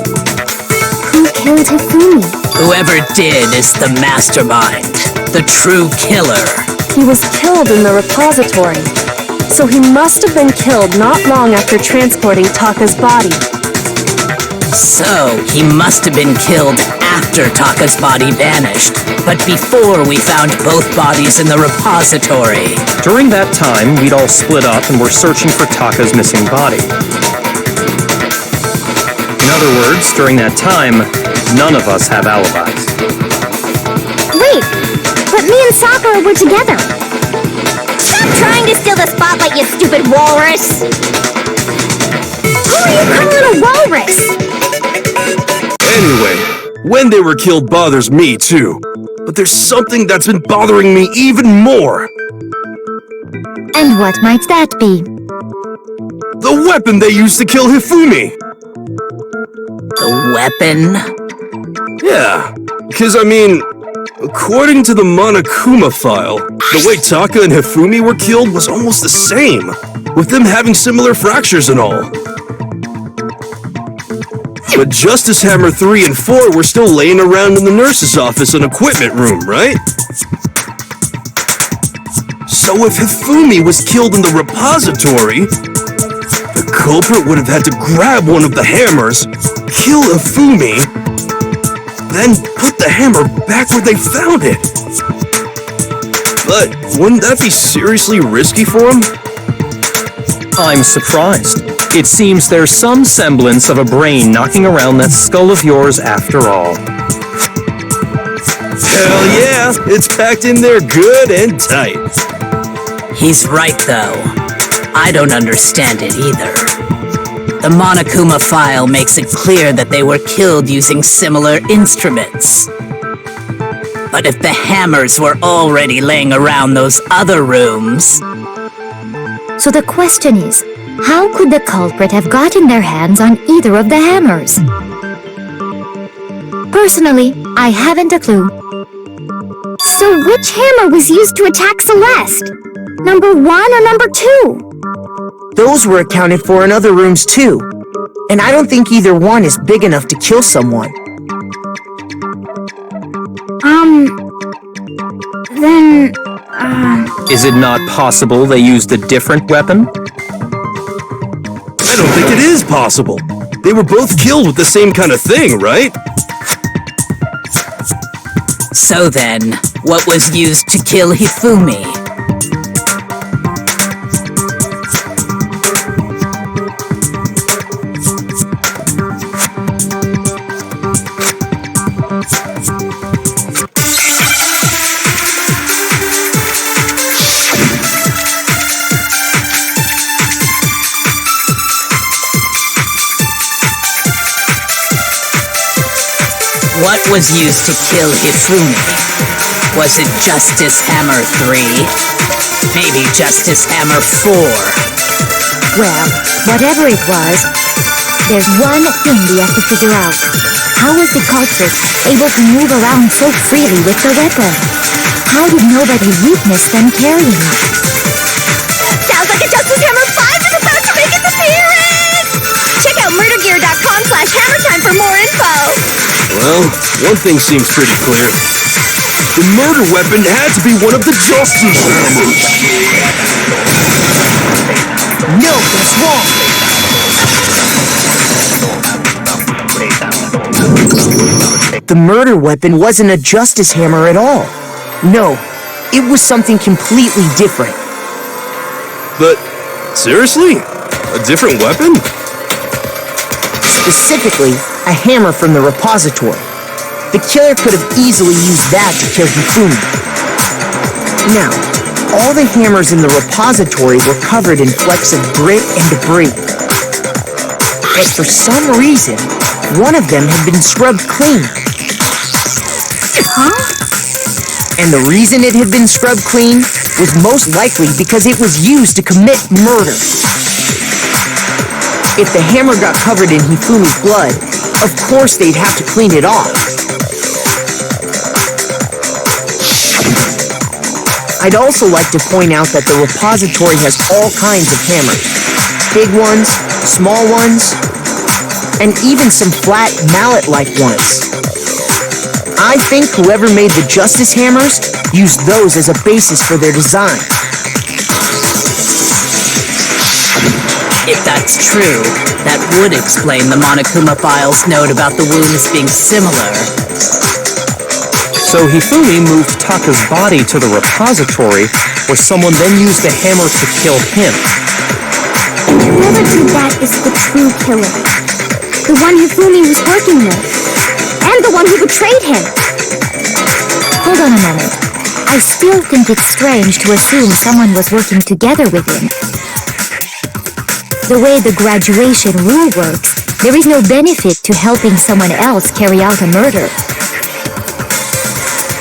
who killed Hifumi? Whoever did is the mastermind, the true killer. He was killed in the repository, so he must have been killed not long after transporting Taka's body. So, he must have been killed after Taka's body vanished, but before we found both bodies in the repository. During that time, we'd all split up and were searching for Taka's missing body. In other words, during that time, none of us have alibis. Wait, but me and Sakura were together. Stop trying to steal the spotlight, you stupid walrus! Who are you calling a walrus? Anyway, when they were killed bothers me too. But there's something that's been bothering me even more. And what might that be? The weapon they used to kill Hifumi. The weapon? Yeah, because I mean, according to the Monokuma file, the way Taka and Hifumi were killed was almost the same, with them having similar fractures and all. But Justice Hammer 3 and 4 were still laying around in the nurse's office and equipment room, right? So if Hifumi was killed in the repository, the culprit would have had to grab one of the hammers, kill Hifumi, then put the hammer back where they found it. But wouldn't that be seriously risky for him? I'm surprised. It seems there's some semblance of a brain knocking around that skull of yours after all. Hell yeah, it's packed in there good and tight. He's right, though. I don't understand it either. The Monokuma file makes it clear that they were killed using similar instruments. But if the hammers were already laying around those other rooms... So the question is, how could the culprit have gotten their hands on either of the hammers? Personally, I haven't a clue. So which hammer was used to attack Celeste? Number 1 or number 2? Those were accounted for in other rooms too. And I don't think either one is big enough to kill someone. Then, Is it not possible they used a different weapon? I don't think it is possible. They were both killed with the same kind of thing, right? So then, what was used to kill Hifumi? What was used to kill Hifumi? Was it Justice Hammer 3? Maybe Justice Hammer 4? well, whatever it was, there's one thing we have to figure out. How was the culprit able to move around so freely with the weapon? How did nobody witness them carrying it? Sounds like a Justice Hammer 5 is about to make its appearance! Check out murdergear.com/hammertime for more info! Well, one thing seems pretty clear. The murder weapon had to be one of the Justice Hammers! No, that's wrong! The murder weapon wasn't a Justice Hammer at all. No, it was something completely different. But, seriously? A different weapon? Specifically, a hammer from the repository. The killer could have easily used that to kill Hifumi. Now, all the hammers in the repository were covered in flecks of grit and debris. But for some reason, one of them had been scrubbed clean. Huh? And the reason it had been scrubbed clean was most likely because it was used to commit murder. If the hammer got covered in Hifumi's blood, of course they'd have to clean it off. I'd also like to point out that the repository has all kinds of hammers. Big ones, small ones, and even some flat mallet-like ones. I think whoever made the Justice Hammers used those as a basis for their design. If that's true, that would explain the Monokuma file's note about the wounds being similar. So Hifumi moved Taka's body to the repository, where someone then used the hammer to kill him. Whoever did that is the true killer. The one Hifumi was working with. And the one who betrayed him. Hold on a moment. I still think it's strange to assume someone was working together with him. The way the graduation rule works, there is no benefit to helping someone else carry out a murder.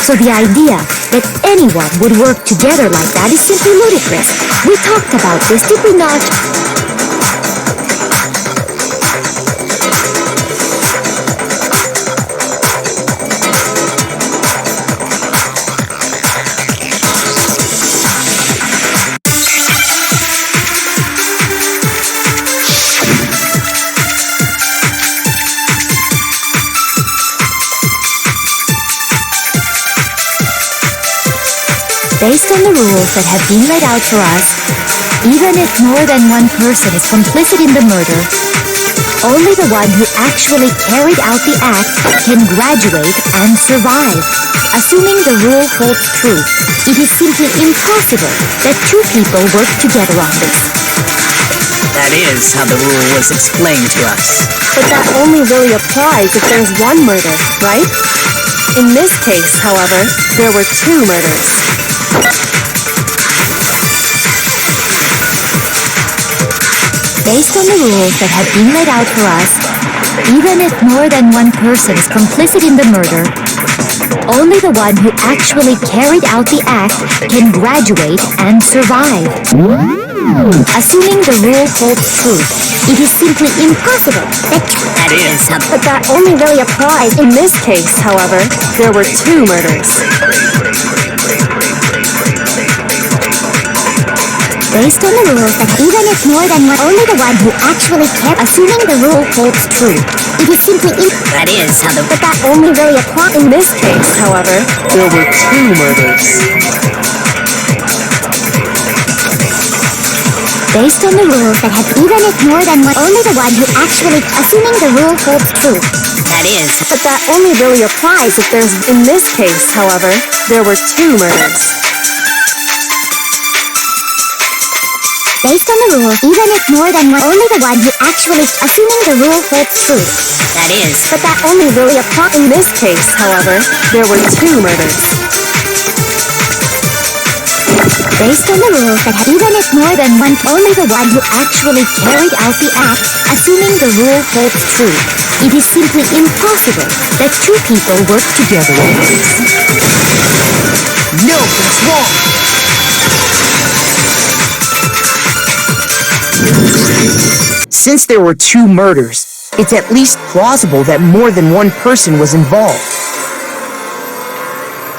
So the idea that anyone would work together like that is simply ludicrous. We talked about this, did we not? Based on the rules that have been laid out for us, even if more than one person is complicit in the murder, only the one who actually carried out the act can graduate and survive. Assuming the rule holds true, it is simply impossible that two people work together on this. That is how the rule was explained to us. But that only really applies if there's one murder, right? In this case, however, there were two murders. Based on the rules that have been laid out for us, even if more than one person is complicit in the murder, only the one who actually carried out the act can graduate and survive. Assuming the rule holds true, it is simply impossible That is how... But that only really applies. In this case, however, there were two murders. Based on the rules that even if more than one, only the one who actually kept, assuming the rule holds true, It is simply That is how the... but that only really applies. In this case, however, there were 2 murders. Based on the rules that have even if more than one, only the one who actually, assuming the rule holds true. That is... But that only really applies if there's... In this case, however, there were 2 murders. Based on the rule, even if more than one, only the one who actually, assuming the rule holds true. That is... But that only really applies. In this case, however, there were 2 murders. Based on the rules that have even if more than one, only the one who actually carried out the act, assuming the rule holds true. It is simply impossible that 2 people work together on this. No, that's wrong. Since there were 2 murders, it's at least plausible that more than one person was involved.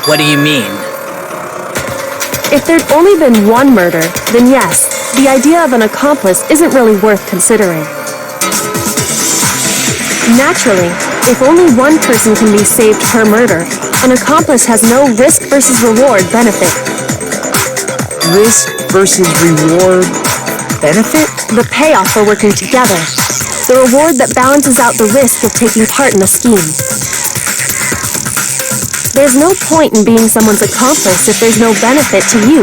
What do you mean? If there'd only been 1 murder, then yes, the idea of an accomplice isn't really worth considering. Naturally, if only 1 person can be saved per murder, an accomplice has no risk versus reward benefit. Risk versus reward benefit? The payoff for working together. The reward that balances out the risk of taking part in a scheme. There's no point in being someone's accomplice if there's no benefit to you.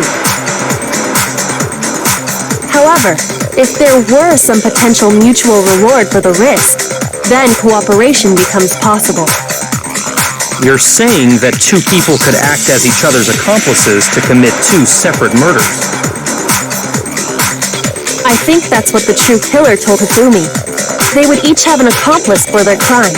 However, if there were some potential mutual reward for the risk, then cooperation becomes possible. You're saying that 2 people could act as each other's accomplices to commit 2 separate murders. I think that's what the true killer told Hifumi. They would each have an accomplice for their crime.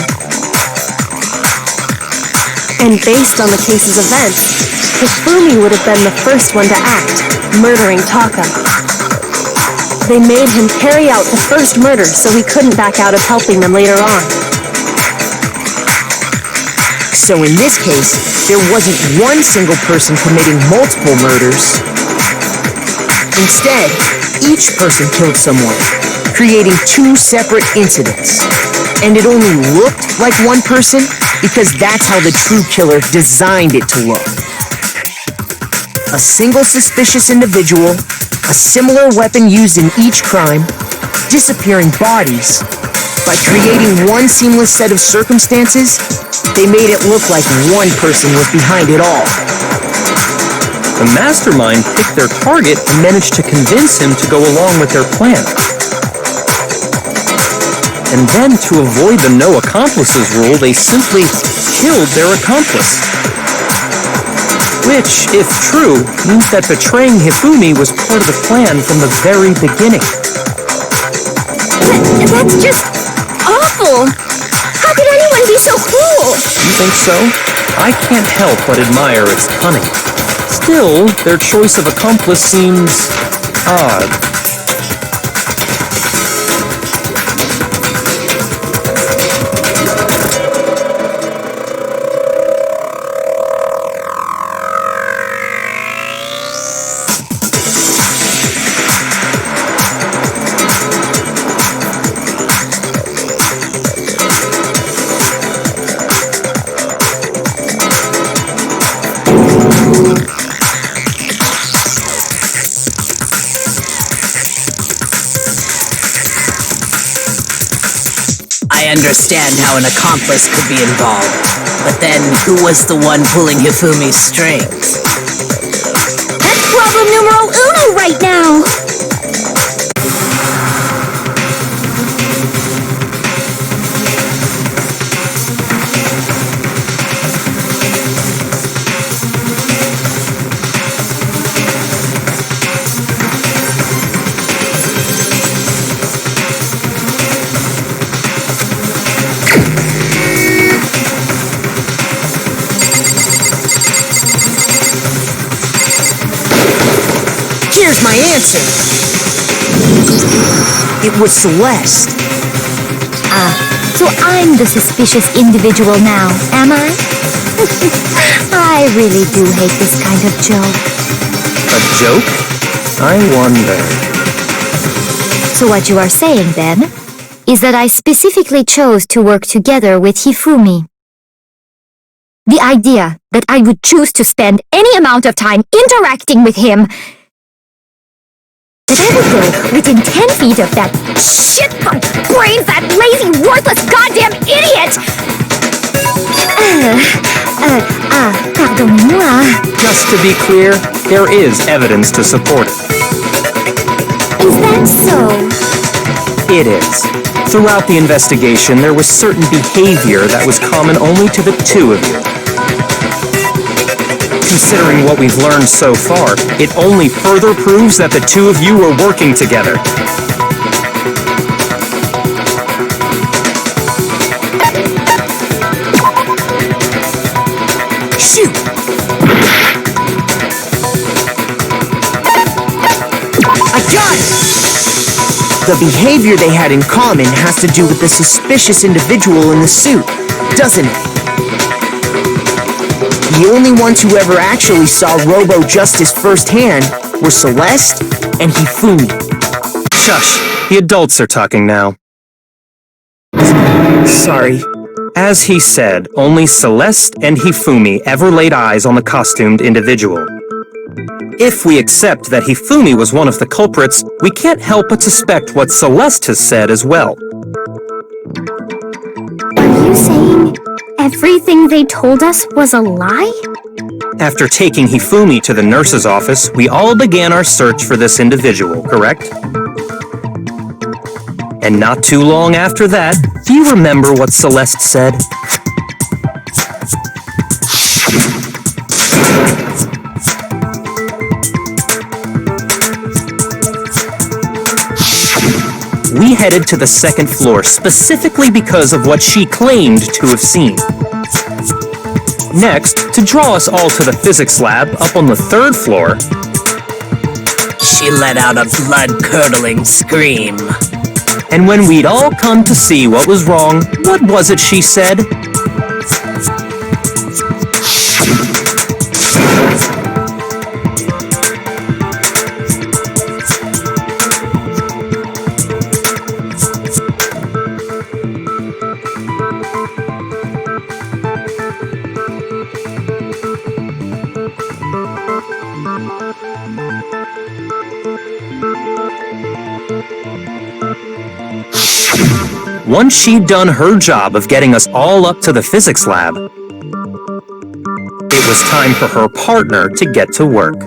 And based on the case's events, Hifumi would have been the first one to act, murdering Taka. They made him carry out the first murder so he couldn't back out of helping them later on. So in this case, there wasn't one single person committing multiple murders. Instead, each person killed someone, creating 2 separate incidents. And it only looked like one person because that's how the true killer designed it to look. A single suspicious individual, a similar weapon used in each crime, disappearing bodies. By creating one seamless set of circumstances, they made it look like one person was behind it all. The mastermind picked their target and managed to convince him to go along with their plan. And then, to avoid the no accomplices rule, they simply killed their accomplice. Which, if true, means that betraying Hifumi was part of the plan from the very beginning. That's just awful! How could anyone be so cruel? You think so? I can't help but admire its cunning. Still, their choice of accomplice seems odd. I understand how an accomplice could be involved, but then who was the one pulling Hifumi's strings? That's problem numero uno right now! Here's my answer. It was Celeste. So I'm the suspicious individual now, am I? I really do hate this kind of joke. A joke? I wonder. So what you are saying then is that I specifically chose to work together with Hifumi. The idea that I would choose to spend any amount of time interacting with him, that I would go within 10 feet of that shit-punk, brain-fat, lazy, worthless goddamn idiot! Pardonnez-moi. Just to be clear, there is evidence to support it. Is that so? It is. Throughout the investigation, there was certain behavior that was common only to the two of you. Considering what we've learned so far, it only further proves that the two of you were working together. Shoot! I got it! The behavior they had in common has to do with the suspicious individual in the suit, doesn't it? The only ones who ever actually saw Robo-Justice firsthand were Celeste and Hifumi. Shush! The adults are talking now. Sorry. As he said, only Celeste and Hifumi ever laid eyes on the costumed individual. If we accept that Hifumi was one of the culprits, we can't help but suspect what Celeste has said as well. Are you saying everything they told us was a lie? After taking Hifumi to the nurse's office, we all began our search for this individual, correct? And not too long after that, do you remember what Celeste said? We headed to the second floor specifically because of what she claimed to have seen. Next, to draw us all to the physics lab up on the third floor, She let out a blood-curdling scream. and when we'd all come to see what was wrong, what was it she said? Once she'd done her job of getting us all up to the physics lab, it was time for her partner to get to work.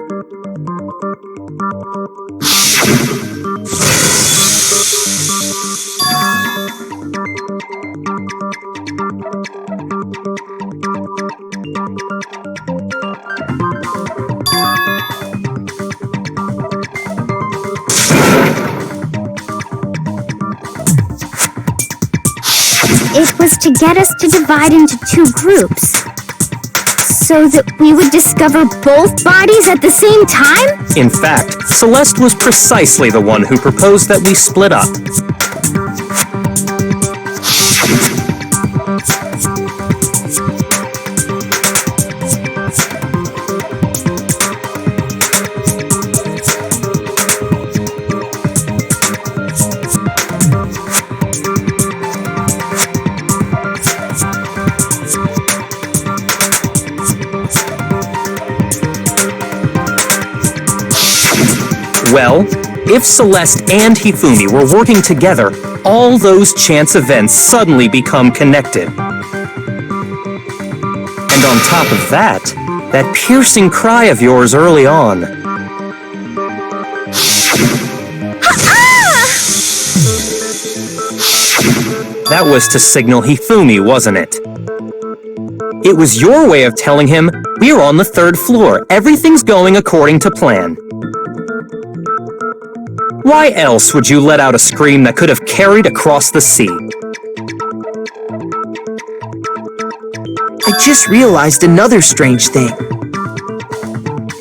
It was to get us to divide into two groups, so that we would discover both bodies at the same time? In fact, Celeste was precisely the one who proposed that we split up. Well, if Celeste and Hifumi were working together, all those chance events suddenly become connected. And on top of that, that piercing cry of yours early on. That was to signal Hifumi, wasn't it? It was your way of telling him, we're on the third floor, everything's going according to plan. Why else would you let out a scream that could have carried across the sea? I just realized another strange thing.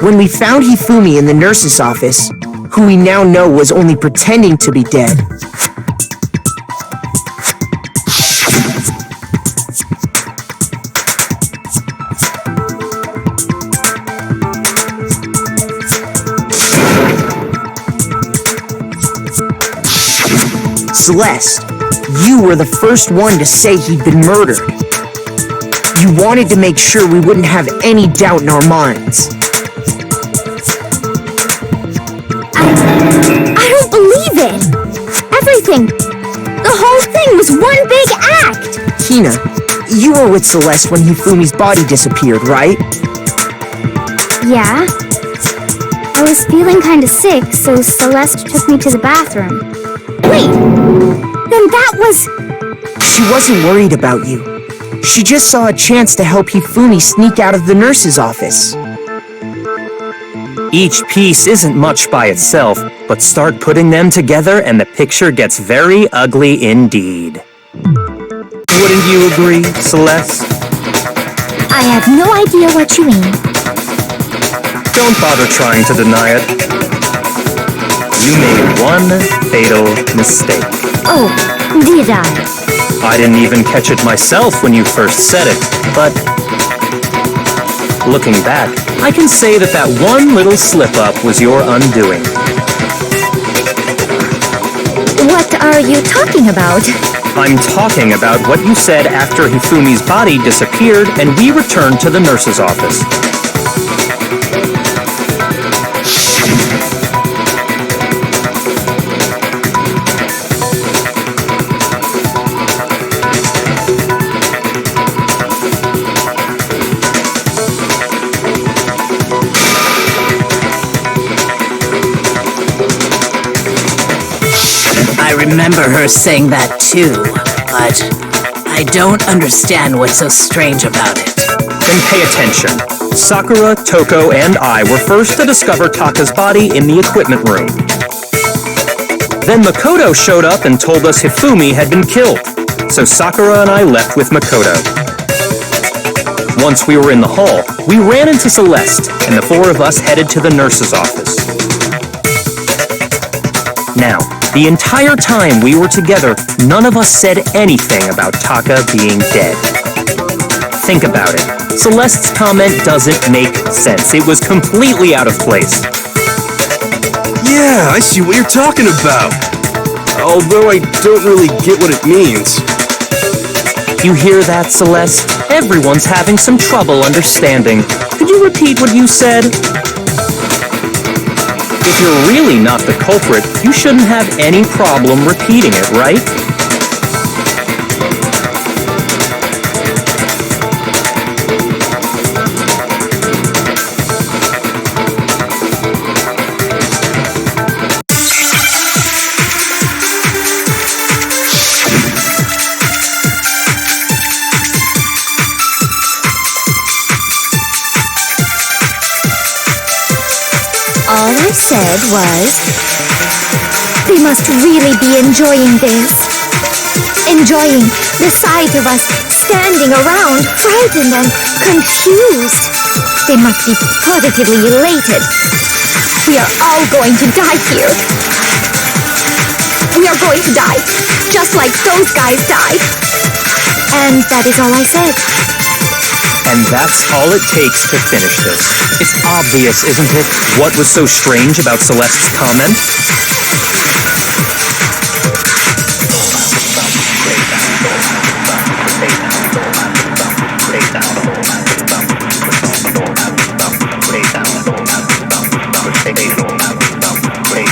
When we found Hifumi in the nurse's office, who we now know was only pretending to be dead, Celeste, You were the first one to say he'd been murdered. You wanted to make sure we wouldn't have any doubt in our minds. I don't believe it! Everything, the whole thing was one big act! Hina, you were with Celeste when Hifumi's body disappeared, right? Yeah. I was feeling kinda sick, so Celeste took me to the bathroom. Wait! Then that was... She wasn't worried about you. She just saw a chance to help Hifumi sneak out of the nurse's office. Each piece isn't much by itself, but start putting them together and the picture gets very ugly indeed. Wouldn't you agree, Celeste? I have no idea what you mean. Don't bother trying to deny it. You made one fatal mistake. Oh, did I? I didn't even catch it myself when you first said it, but looking back, I can say that that one little slip-up was your undoing. What are you talking about? I'm talking about what you said after Hifumi's body disappeared and we returned to the nurse's office. I remember her saying that too, but I don't understand what's so strange about it. Then pay attention. Sakura, Toko, and I were first to discover Taka's body in the equipment room. Then Makoto showed up and told us Hifumi had been killed, so Sakura and I left with Makoto. Once we were in the hall, we ran into Celeste, and the four of us headed to the nurse's office. Now, the entire time we were together, none of us said anything about Taka being dead. Think about it. Celeste's comment doesn't make sense. It was completely out of place. Yeah, I see what you're talking about. Although I don't really get what it means. You hear that, Celeste? Everyone's having some trouble understanding. Could you repeat what you said? If you're really not the culprit, you shouldn't have any problem repeating it, right? All I said was, they must really be enjoying this. Enjoying the sight of us standing around, frightened and confused. They must be positively elated. We are all going to die here. We are going to die, just like those guys died. And that is all I said. And that's all it takes to finish this. It's obvious, isn't it, what was so strange about Celeste's comment?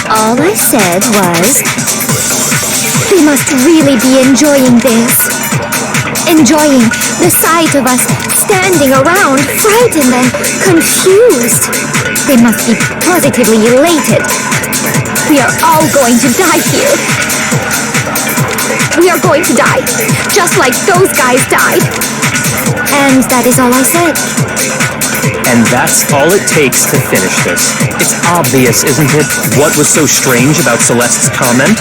All I said was, they must really be enjoying this. Enjoying the sight of us standing around, frightened and confused. They must be positively elated. We are all going to die here. We are going to die, just like those guys died. And that is all I said. And that's all it takes to finish this. It's obvious, isn't it, what was so strange about Celeste's comment?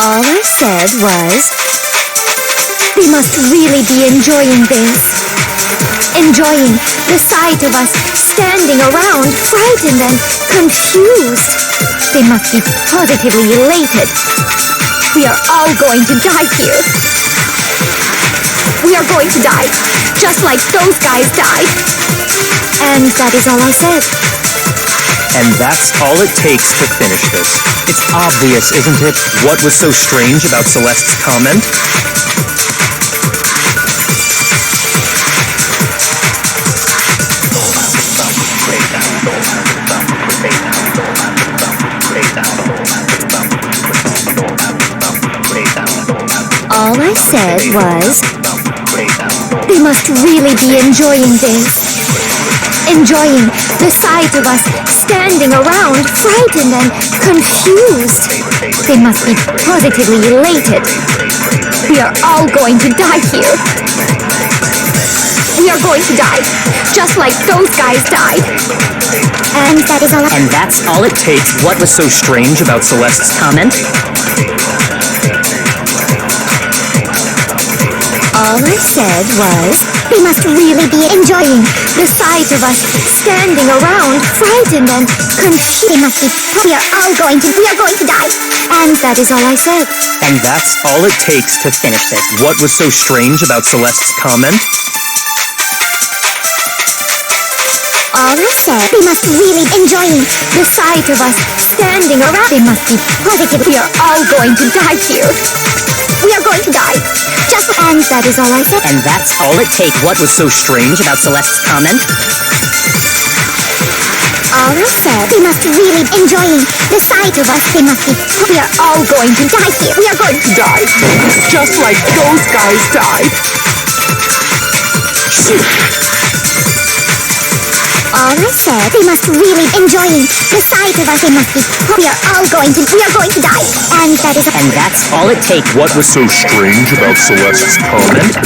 All I said was, they must really be enjoying this. Enjoying the sight of us standing around, frightened and confused. They must be positively elated. We are all going to die here. We are going to die, just like those guys died. And that is all I said. And that's all it takes to finish this. It's obvious, isn't it, what was so strange about Celeste's comment? All I said was, they must really be enjoying this. Enjoying the sight of us standing around, frightened and confused. They must be positively elated. We are all going to die here. We are going to die, just like those guys died. And that is all. And that's all it takes. What was so strange about Celeste's comment? All I said was, they must really be enjoying the sight of us standing around, frightened and confused. They must be. We are going to die. And that is all I said. And that's all it takes to finish this. What was so strange about Celeste's comment? All I said, they must really enjoying the sight of us standing around. They must be positive. We are all going to die here. We are going to die. And that is all I said. And that's all it takes. What was so strange about Celeste's comment? All I said, they must really enjoying the sight of us. They must be. We are all going to die here. We are going to die, Just like those guys died. All I said, they must really enjoying the sight of us. They must be. We are going to die. And that is. And that's all it takes. What was so strange about Celeste's comment?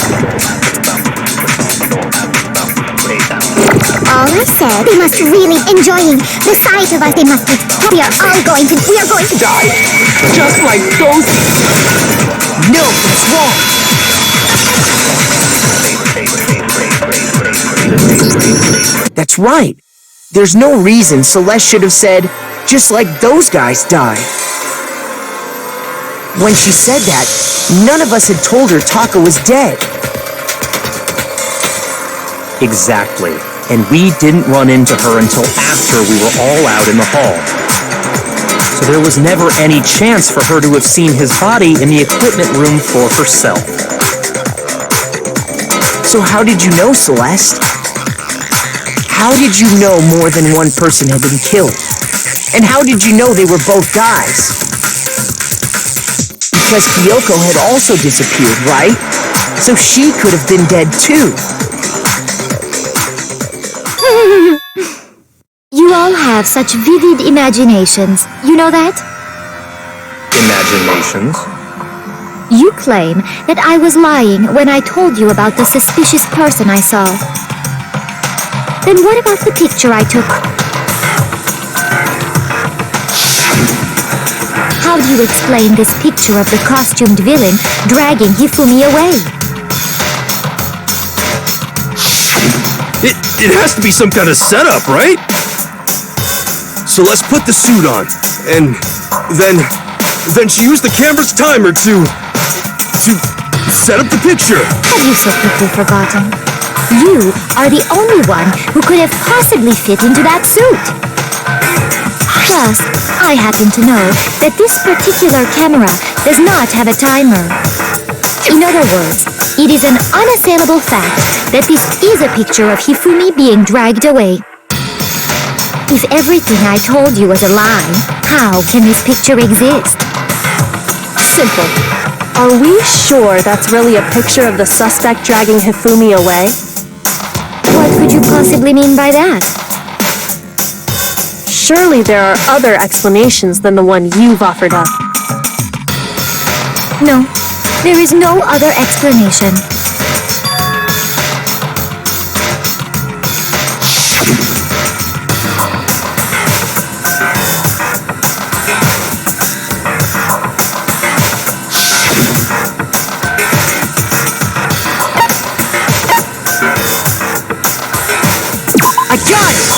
All I said, they must really enjoying the sight of us. They must be. We are going to Die. Just like those. No, that's wrong. That's right. There's no reason Celeste should have said, just like those guys died. When she said that, none of us had told her Taka was dead. Exactly. And we didn't run into her until after we were all out in the hall. So there was never any chance for her to have seen his body in the equipment room for herself. So how did you know, Celeste? How did you know more than one person had been killed? And how did you know they were both guys? Because Kyoko had also disappeared, right? So she could have been dead too. You all have such vivid imaginations. You know that? Imaginations? You claim that I was lying when I told you about the suspicious person I saw. Then what about the picture I took? How do you explain this picture of the costumed villain dragging Hifumi away? It has to be some kind of setup, right? So let's put the suit on, and then she used the camera's timer to set up the picture. Have you so quickly forgotten? You are the only one who could have possibly fit into that suit. Plus, I happen to know that this particular camera does not have a timer. In other words, it is an unassailable fact that this is a picture of Hifumi being dragged away. If everything I told you was a lie, how can this picture exist? Simple. Are we sure that's really a picture of the suspect dragging Hifumi away? What could you possibly mean by that? Surely there are other explanations than the one you've offered up. No, there is no other explanation. I got it!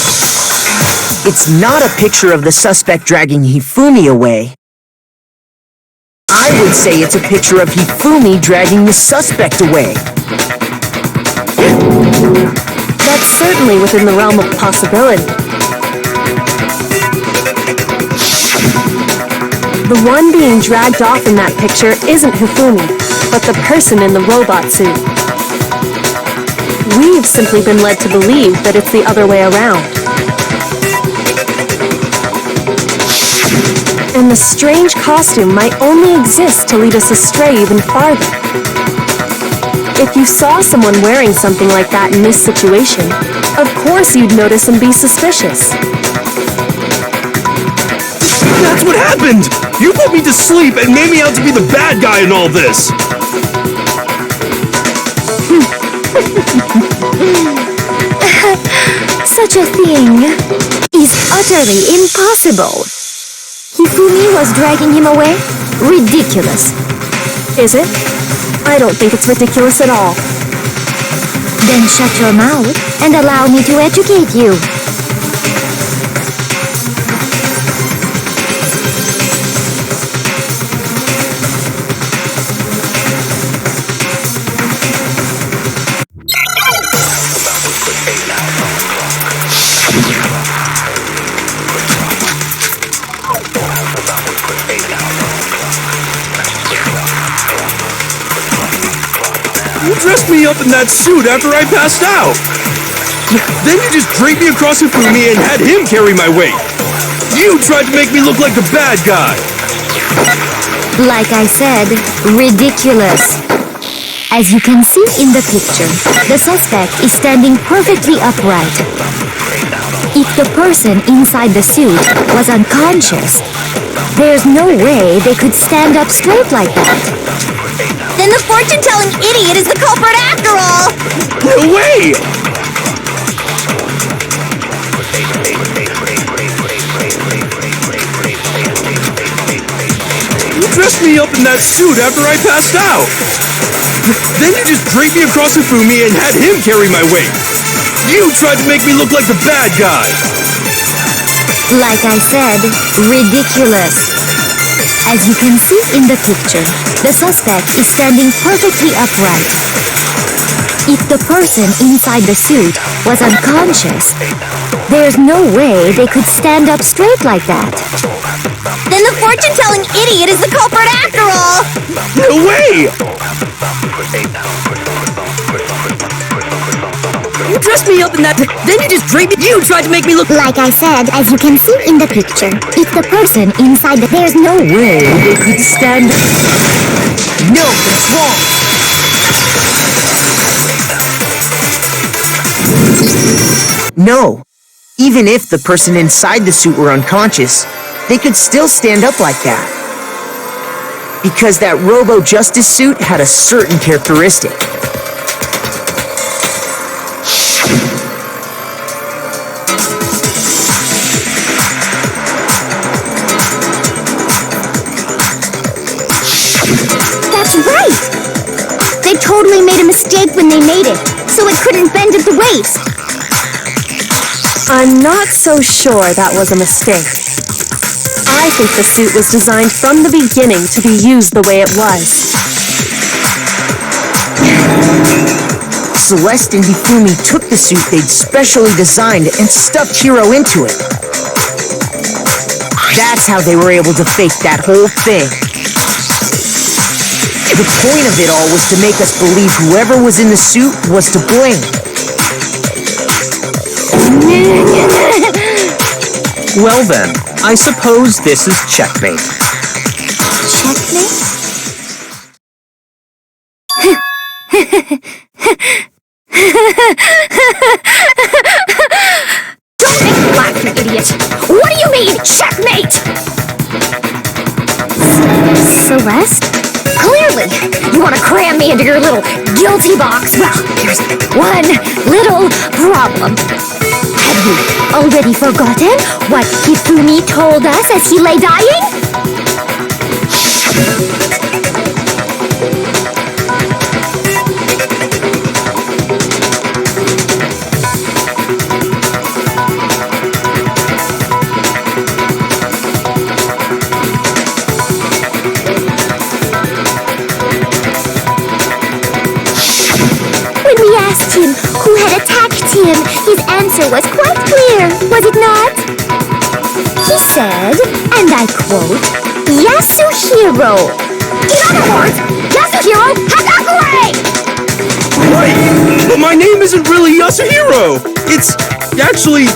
It's not a picture of the suspect dragging Hifumi away. I I would say it's a picture of Hifumi dragging the suspect away. That's certainly within the realm of possibility. The one being dragged off in that picture isn't Hifumi, but the person in the robot suit. We've simply been led to believe that it's the other way around. And the strange costume might only exist to lead us astray even farther. If you saw someone wearing something like that in this situation, of course you'd notice and be suspicious. That's what happened! You put me to sleep and made me out to be the bad guy in all this! Such a thing is utterly impossible. Hifumi was dragging him away? Ridiculous. Is it? I don't think it's ridiculous at all. Then shut your mouth and allow me to educate you. You dressed me up in that suit after I passed out! Then you just draped me across Hifumi and had him carry my weight! You tried to make me look like the bad guy! Like I said, ridiculous. As you can see in the picture, the suspect is standing perfectly upright. If the person inside the suit was unconscious, there's no way they could stand up straight like that. Then the fortune-telling idiot is the culprit after all! No way! You dressed me up in that suit after I passed out! Then you just draped me across Hifumi and had him carry my weight! You tried to make me look like the bad guy! Like I said, ridiculous. As you can see in the picture, the suspect is standing perfectly upright. If the person inside the suit was unconscious, there's no way they could stand up straight like that. Then the fortune-telling idiot is the culprit after all! No way! You dressed me up in that... Then you just draped me... You tried to make me look... Like I said, as you can see in the picture, if the person inside the... There's no way they could stand... No, that's wrong! No. Even if the person inside the suit were unconscious, they could still stand up like that. Because that Robo-Justice suit had a certain characteristic. That's right! They totally made a mistake when they made it, so it couldn't bend at the waist. I'm not so sure that was a mistake. I think the suit was designed from the beginning to be used the way it was. Celeste and Hifumi took the suit they'd specially designed and stuffed Hiro into it. That's how they were able to fake that whole thing. The point of it all was to make us believe whoever was in the suit was to blame. Well then, I suppose this is checkmate. Checkmate? Don't make me laugh, you idiot! What do you mean, checkmate? Celeste? Clearly, you want to cram me into your little guilty box. Well, there's one little problem. Have you already forgotten what Hifumi told us as he lay dying? his answer was quite clear, was it not? He said, and I quote, Yasuhiro. In other words, Yasuhiro Hagakure! Right! But my name isn't really Yasuhiro! It's actually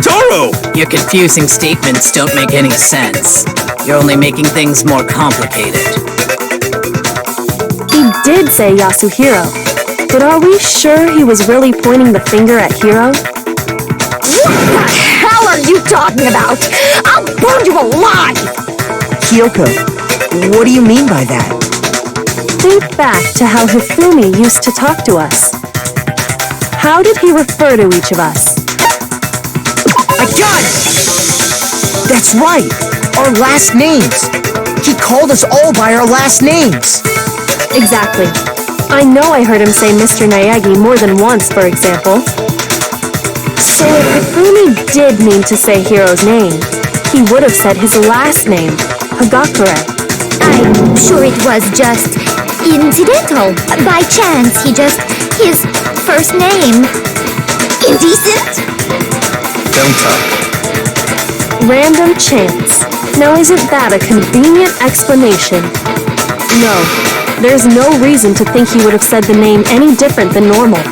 Taro! Your confusing statements don't make any sense. You're only making things more complicated. He did say Yasuhiro, but are we sure he was really pointing the finger at Hiro? What the hell are you talking about? I'll burn you alive! Kyoko, what do you mean by that? Think back to how Hifumi used to talk to us. How did he refer to each of us? I got it! That's right! Our last names! He called us all by our last names! Exactly. I know I heard him say Mr. Naegi more than once, for example. So if Hifumi did mean to say Hiro's name, he would have said his last name, Hagakure. I'm sure it was just incidental. By chance, his first name. Indecent? Don't talk. Random chance. Now isn't that a convenient explanation? No, there's no reason to think he would have said the name any different than normal.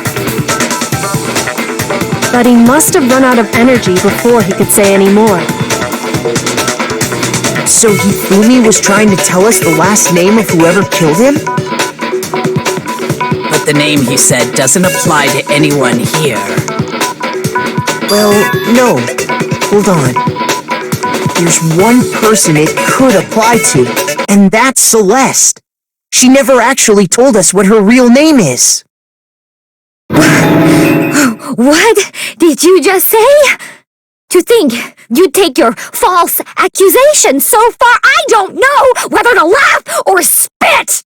But he must have run out of energy before he could say any more. So Hifumi was trying to tell us the last name of whoever killed him? But the name he said doesn't apply to anyone here. Well, no. Hold on. There's one person it could apply to, and that's Celeste. She never actually told us what her real name is. What did you just say? To think you'd take your false accusation so far, I don't know whether to laugh or spit!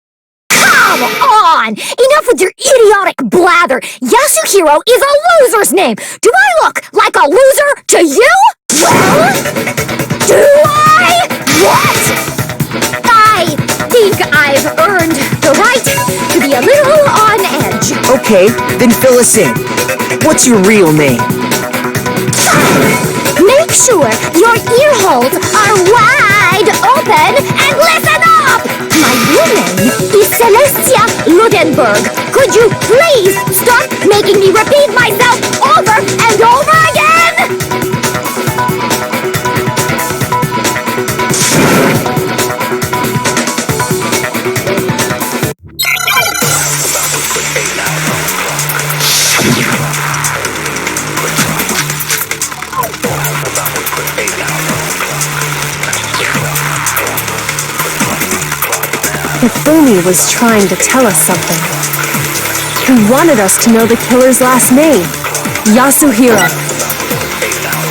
Come on! Enough with your idiotic blather! Yasuhiro is a loser's name! Do I look like a loser to you? Well, do I? What? I think I've earned the right to be a little on edge. Okay, then fill us in. What's your real name? Make sure your ear holes are wide open and listen up! My real name is Celestia Ludenberg. Could you please stop making me repeat myself over and over again? Hifumi was trying to tell us something. He wanted us to know the killer's last name, Yasuhiro.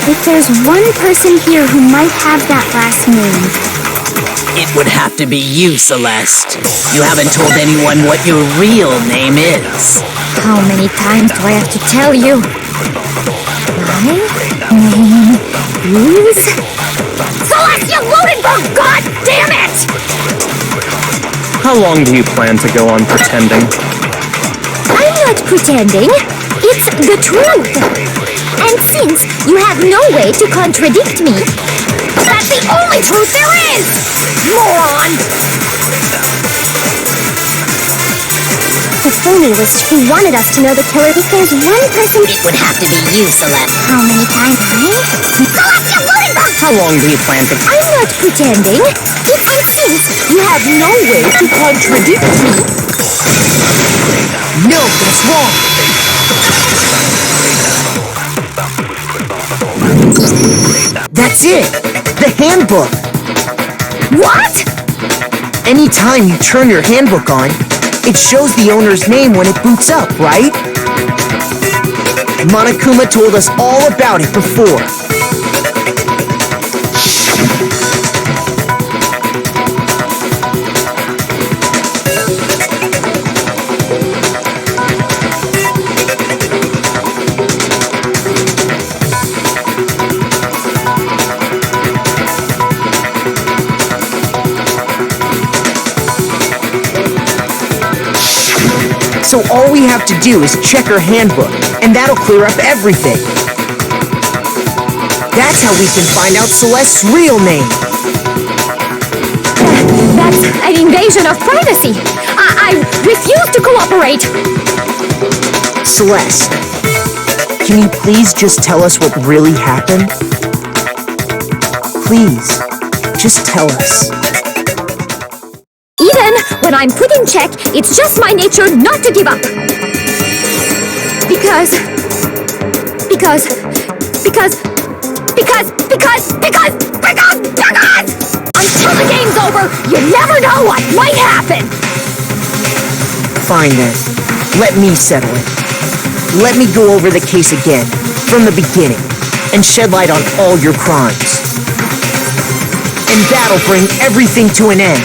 If there's one person here who might have that last name, It would have to be you, Celeste. You haven't told anyone what your real name is. how many times do I have to tell you? My name is... Celestia Ludenberg, God damn it! How long do you plan to go on pretending? I'm not pretending. It's the truth. And since you have no way to contradict me, that's the only truth there is! Moron! Hifumi he wanted us to know the killer. If there's one person... It would have to be you, Celeste. How many times? Celestia Ludenberg! How long do you plan to... I'm not pretending. And since you have no way to contradict me... No, that's wrong! That's it! The handbook! What? Anytime you turn your handbook on, it shows the owner's name when it boots up, right? Monokuma told us all about it before. So all we have to do is check her handbook, and that'll clear up everything. That's how we can find out Celeste's real name. That's an invasion of privacy. I refuse to cooperate. Celeste, can you please just tell us what really happened? Please, just tell us. Even when I'm put in check, it's just my nature not to give up. Because until the game's over, you never know what might happen. Fine then, let me settle it. Let me go over the case again, from the beginning, and shed light on all your crimes. And that'll bring everything to an end.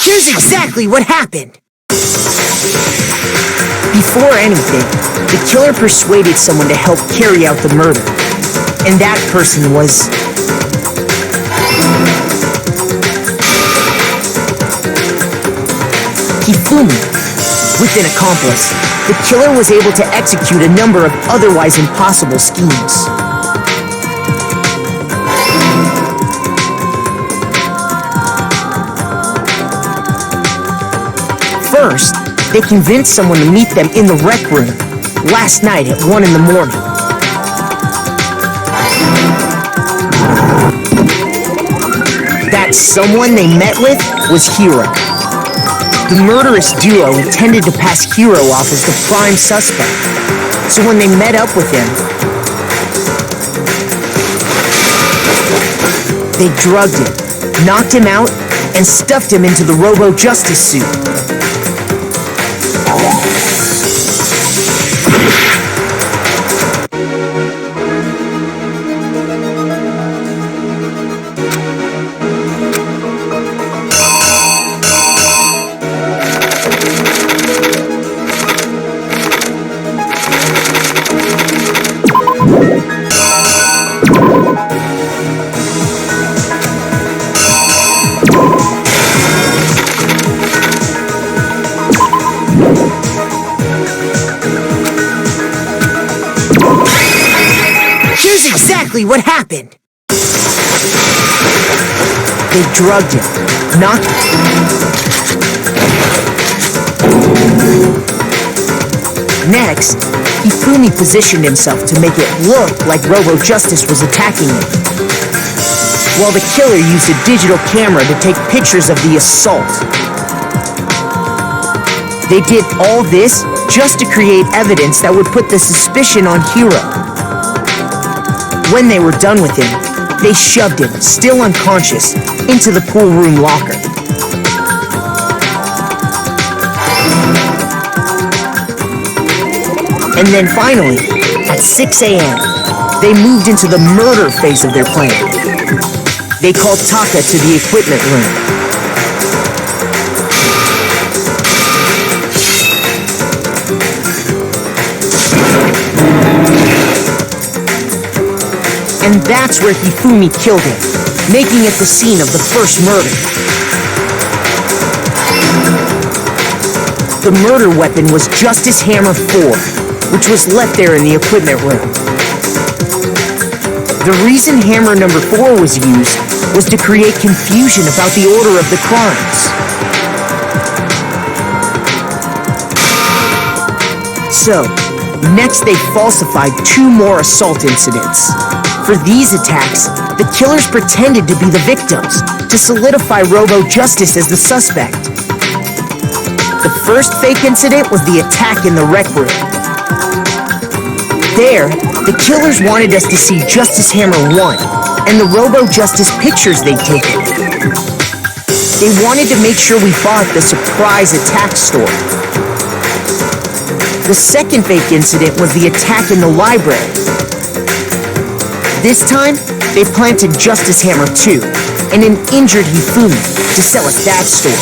Here's exactly what happened. Before anything, the killer persuaded someone to help carry out the murder. And that person was... Hifumi. With an accomplice, the killer was able to execute a number of otherwise impossible schemes. First, they convinced someone to meet them in the rec room last night at 1 in the morning. That someone they met with was Hiro. The murderous duo intended to pass Hiro off as the prime suspect. So when they met up with him, they drugged him, knocked him out, and stuffed him into the Robo-Justice suit. Here's exactly what happened. They drugged him, knocked Next, Hifumi positioned himself to make it look like Robo-Justice was attacking him, while the killer used a digital camera to take pictures of the assault. They did all this just to create evidence that would put the suspicion on Hiro. When they were done with him, they shoved him, still unconscious, into the pool room locker. And then finally, at 6 a.m., they moved into the murder phase of their plan. They called Taka to the equipment room. And that's where Hifumi killed him, making it the scene of the first murder. The murder weapon was Justice Hammer 4, which was left there in the equipment room. The reason Hammer number 4 was used was to create confusion about the order of the crimes. So, next they falsified 2 more assault incidents. For these attacks, the killers pretended to be the victims, to solidify Robo-Justice as the suspect. The first fake incident was the attack in the rec room. There, the killers wanted us to see Justice Hammer 1 and the Robo-Justice pictures they'd taken. They wanted to make sure we bought the surprise attack store. The second fake incident was the attack in the library. This time, they planted Justice Hammer 2 and an injured Hifumi to sell at that store.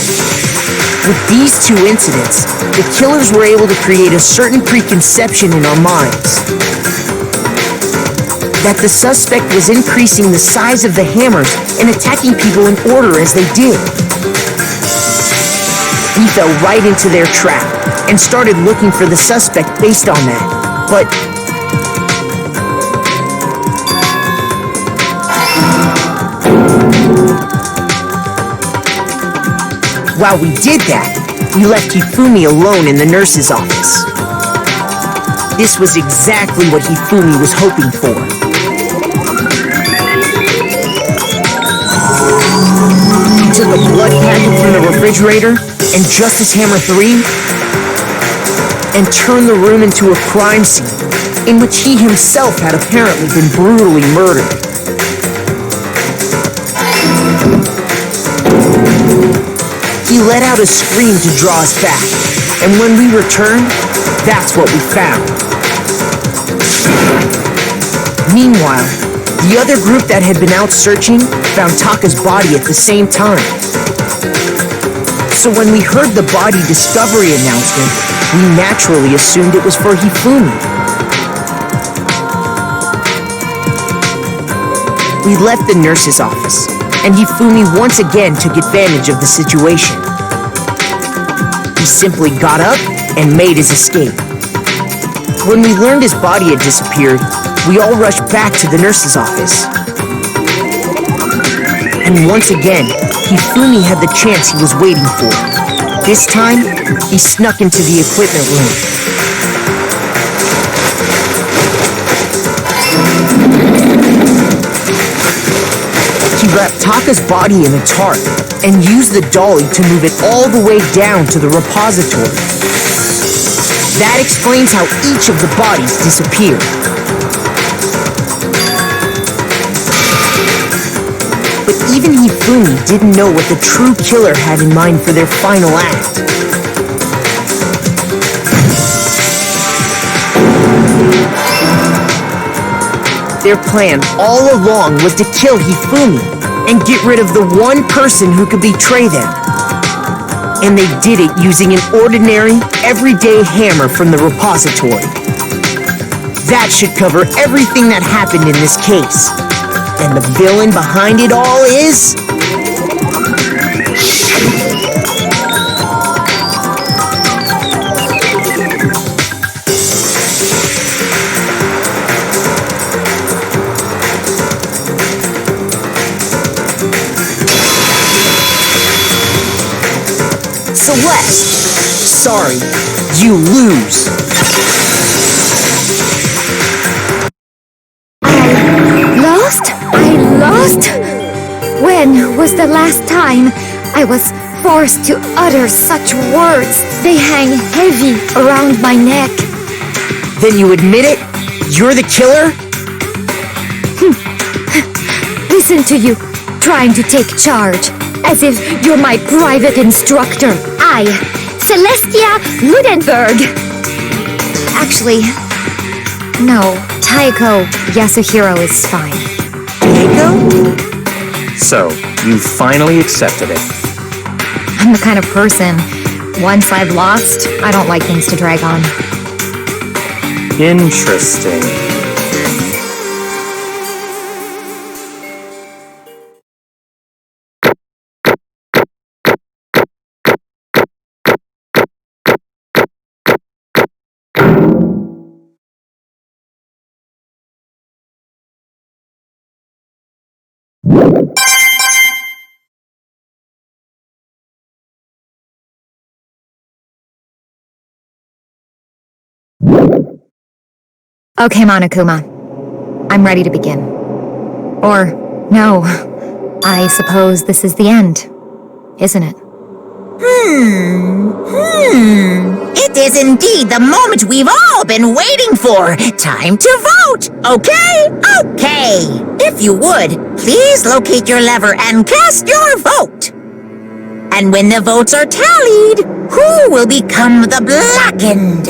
With these 2 incidents, the killers were able to create a certain preconception in our minds that the suspect was increasing the size of the hammers and attacking people in order as they did. We fell right into their trap and started looking for the suspect based on that, but while we did that, we left Hifumi alone in the nurse's office. This was exactly what Hifumi was hoping for. He took a blood packet from the refrigerator and Justice Hammer 3 and turned the room into a crime scene in which he himself had apparently been brutally murdered. He let out a scream to draw us back, and when we returned, that's what we found. Meanwhile, the other group that had been out searching found Taka's body at the same time. So when we heard the body discovery announcement, we naturally assumed it was for Hifumi. We left the nurse's office, and Hifumi once again took advantage of the situation. He simply got up and made his escape. When we learned his body had disappeared, we all rushed back to the nurse's office. And once again, Hifumi had the chance he was waiting for. This time, he snuck into the equipment room. He wrapped Taka's body in a tarp and use the dolly to move it all the way down to the repository. That explains how each of the bodies disappeared. But even Hifumi didn't know what the true killer had in mind for their final act. Their plan all along was to kill Hifumi and get rid of the one person who could betray them. And they did it using an ordinary, everyday hammer from the repository. That should cover everything that happened in this case. And the villain behind it all is... Celeste. Sorry, you lose. I lost? When was the last time I was forced to utter such words? They hang heavy around my neck. Then you admit it? You're the killer? Listen to you, trying to take charge, as if you're my private instructor. I, Celestia Ludenberg. Actually, no, Taiko Yasuhiro is fine. Taiko? So, you finally accepted it. I'm the kind of person, once I've lost, I don't like things to drag on. Interesting. Okay, Monokuma. I'm ready to begin. Or, no, I suppose this is the end, isn't it? It is indeed the moment we've all been waiting for. Time to vote, okay? Okay. If you would, please locate your lever and cast your vote. And when the votes are tallied, who will become the blackened?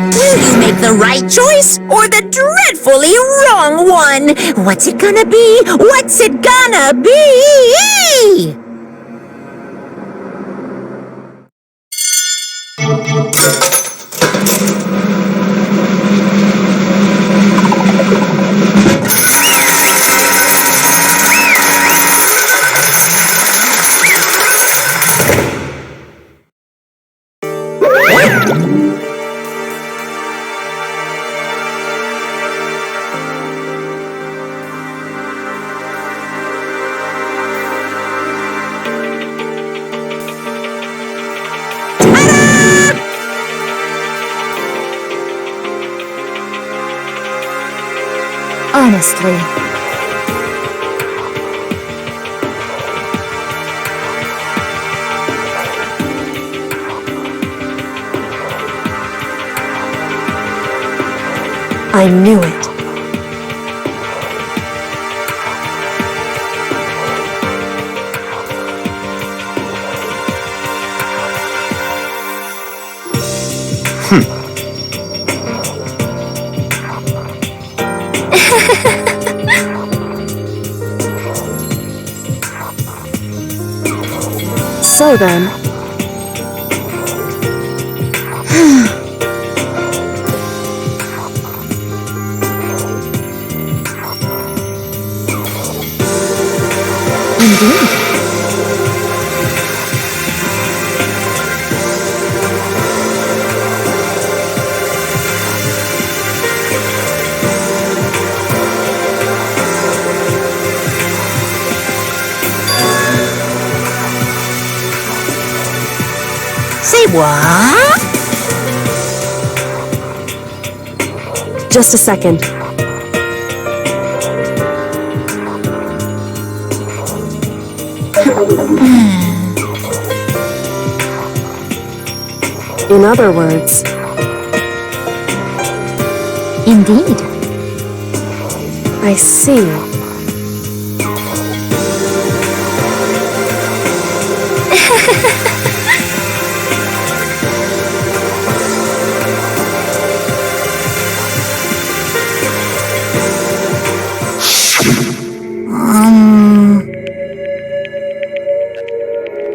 Will you make the right choice or the dreadfully wrong one? What's it gonna be? What's it gonna be? Honestly. I knew it. So then... Indeed. Say what? Just a second. In other words, Indeed. I see.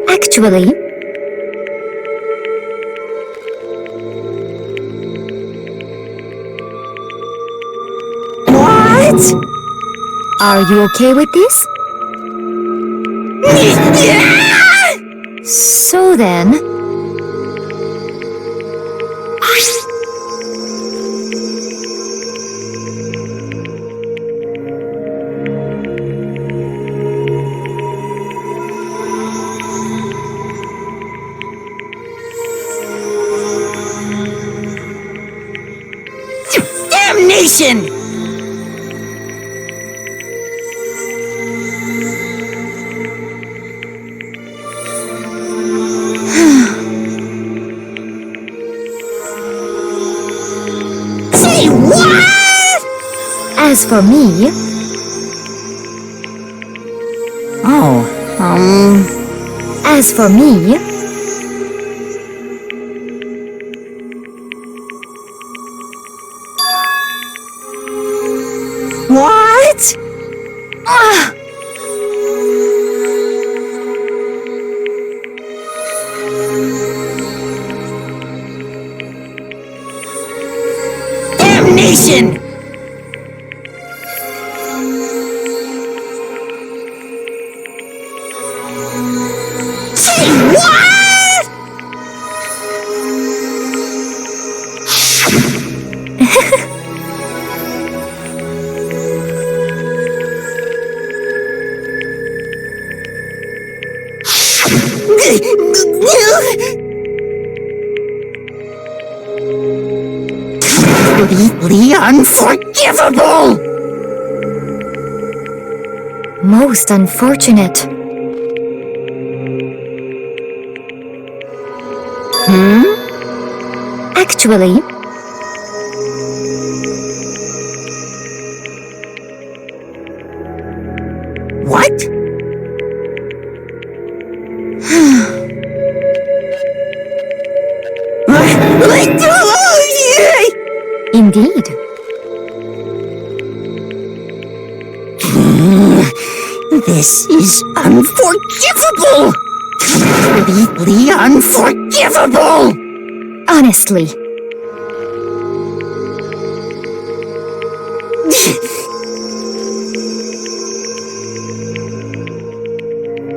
Actually, What? are you okay with this? So then, Damnation! Say what? as for me, as for me, What? Damnation! Say what? Completely unforgivable! most unfortunate. Actually, What? indeed. This is unforgivable! Completely unforgivable! Honestly,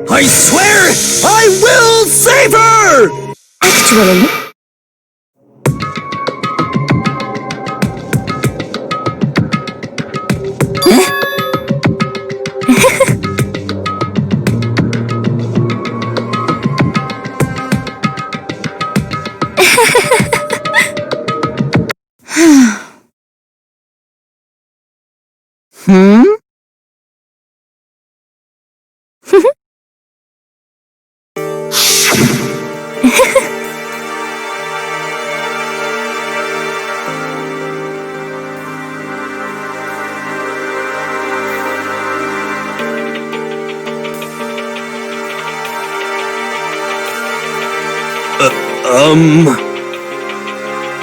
I swear I will save her! actually,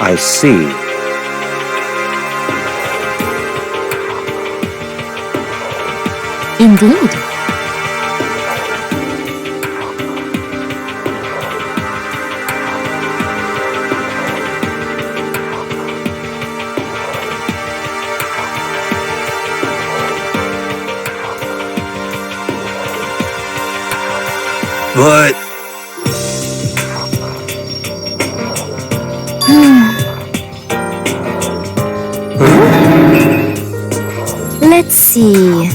I see. indeed. But Let's see.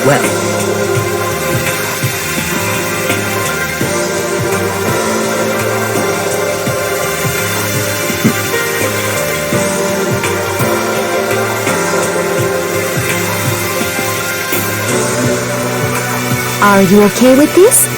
Well, Are you okay with this?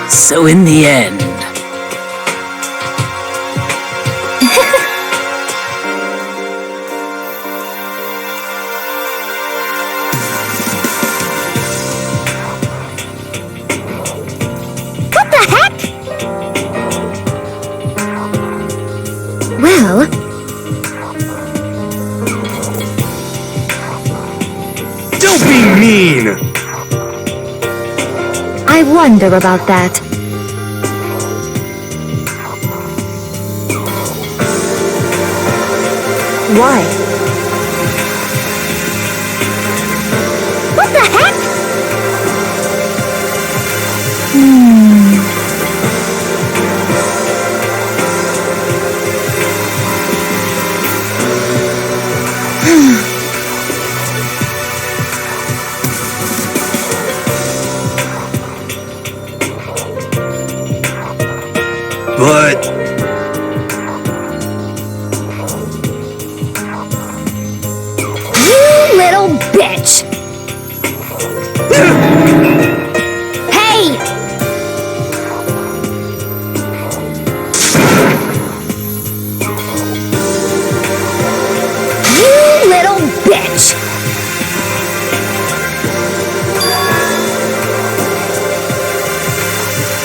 So in the end, What the heck? Well, Don't be mean! I wonder about that. Why? What the heck? But You little bitch! Hey! You little bitch!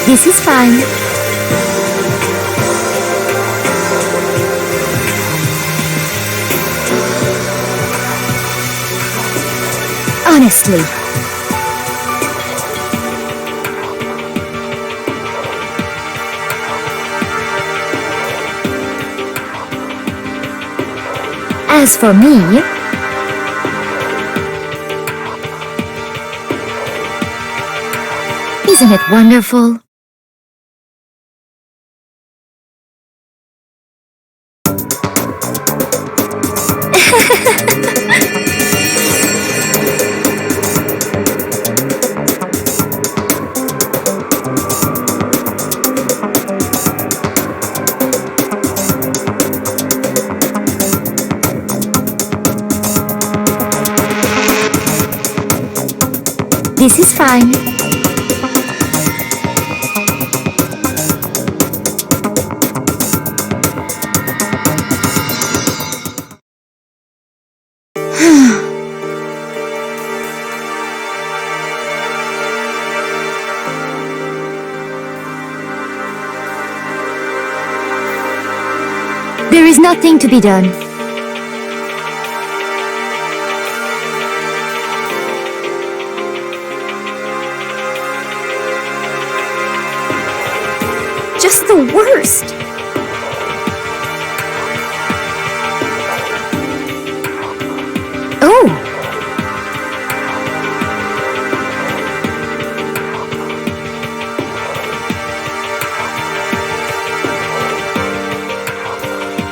This is fine. Honestly. As for me, isn't it wonderful? This is fine. There is nothing to be done. Just the worst. Oh.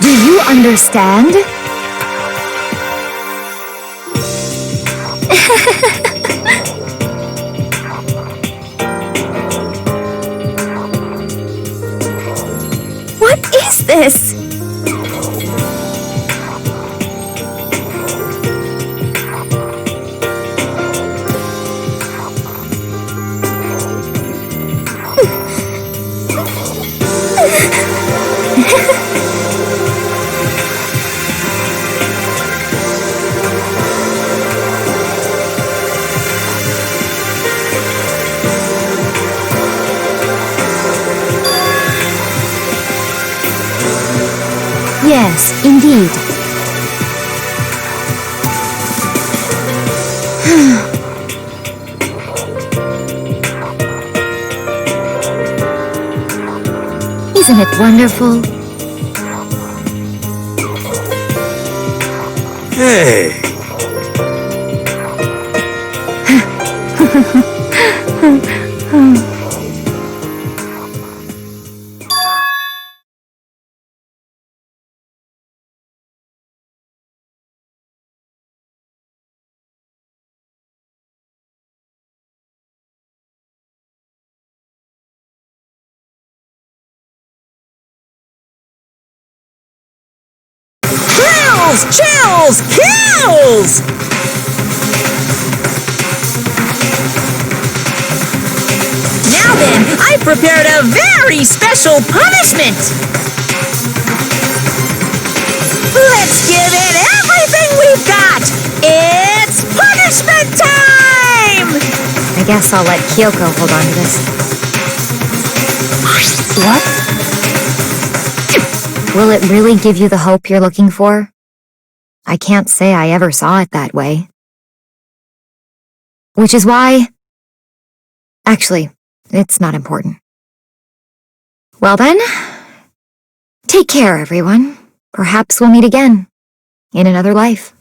Do you understand? What is this? Yes, indeed. Isn't it wonderful? Hey! Chills! Kills! Now then, I prepared a very special punishment! Let's give it everything we've got! It's punishment time! I guess I'll let Kyoko hold on to this. What? Will it really give you the hope you're looking for? I can't say I ever saw it that way. Which is why... Actually, it's not important. Well then, take care, everyone. Perhaps we'll meet again, in another life.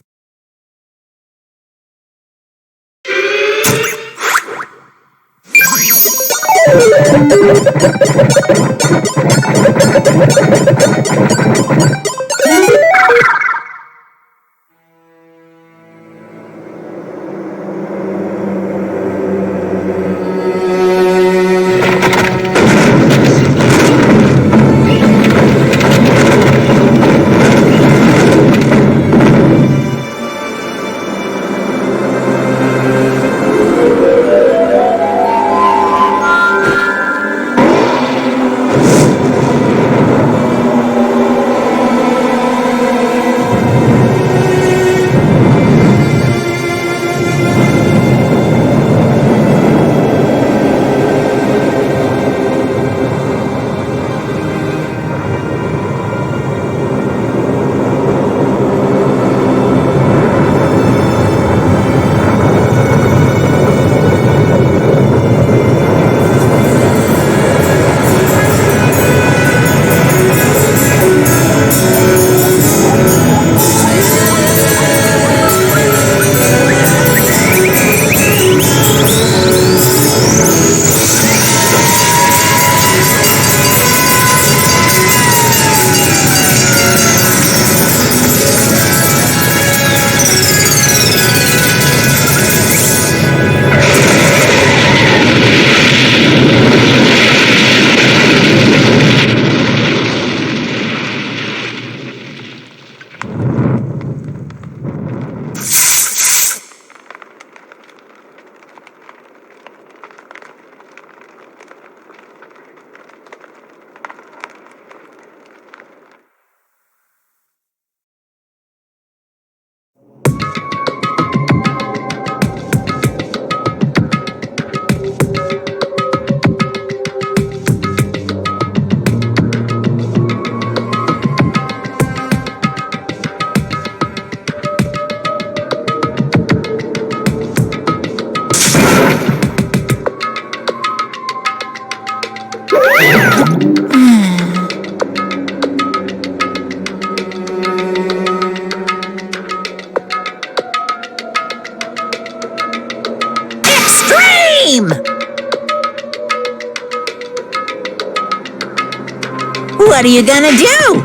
What are you gonna do?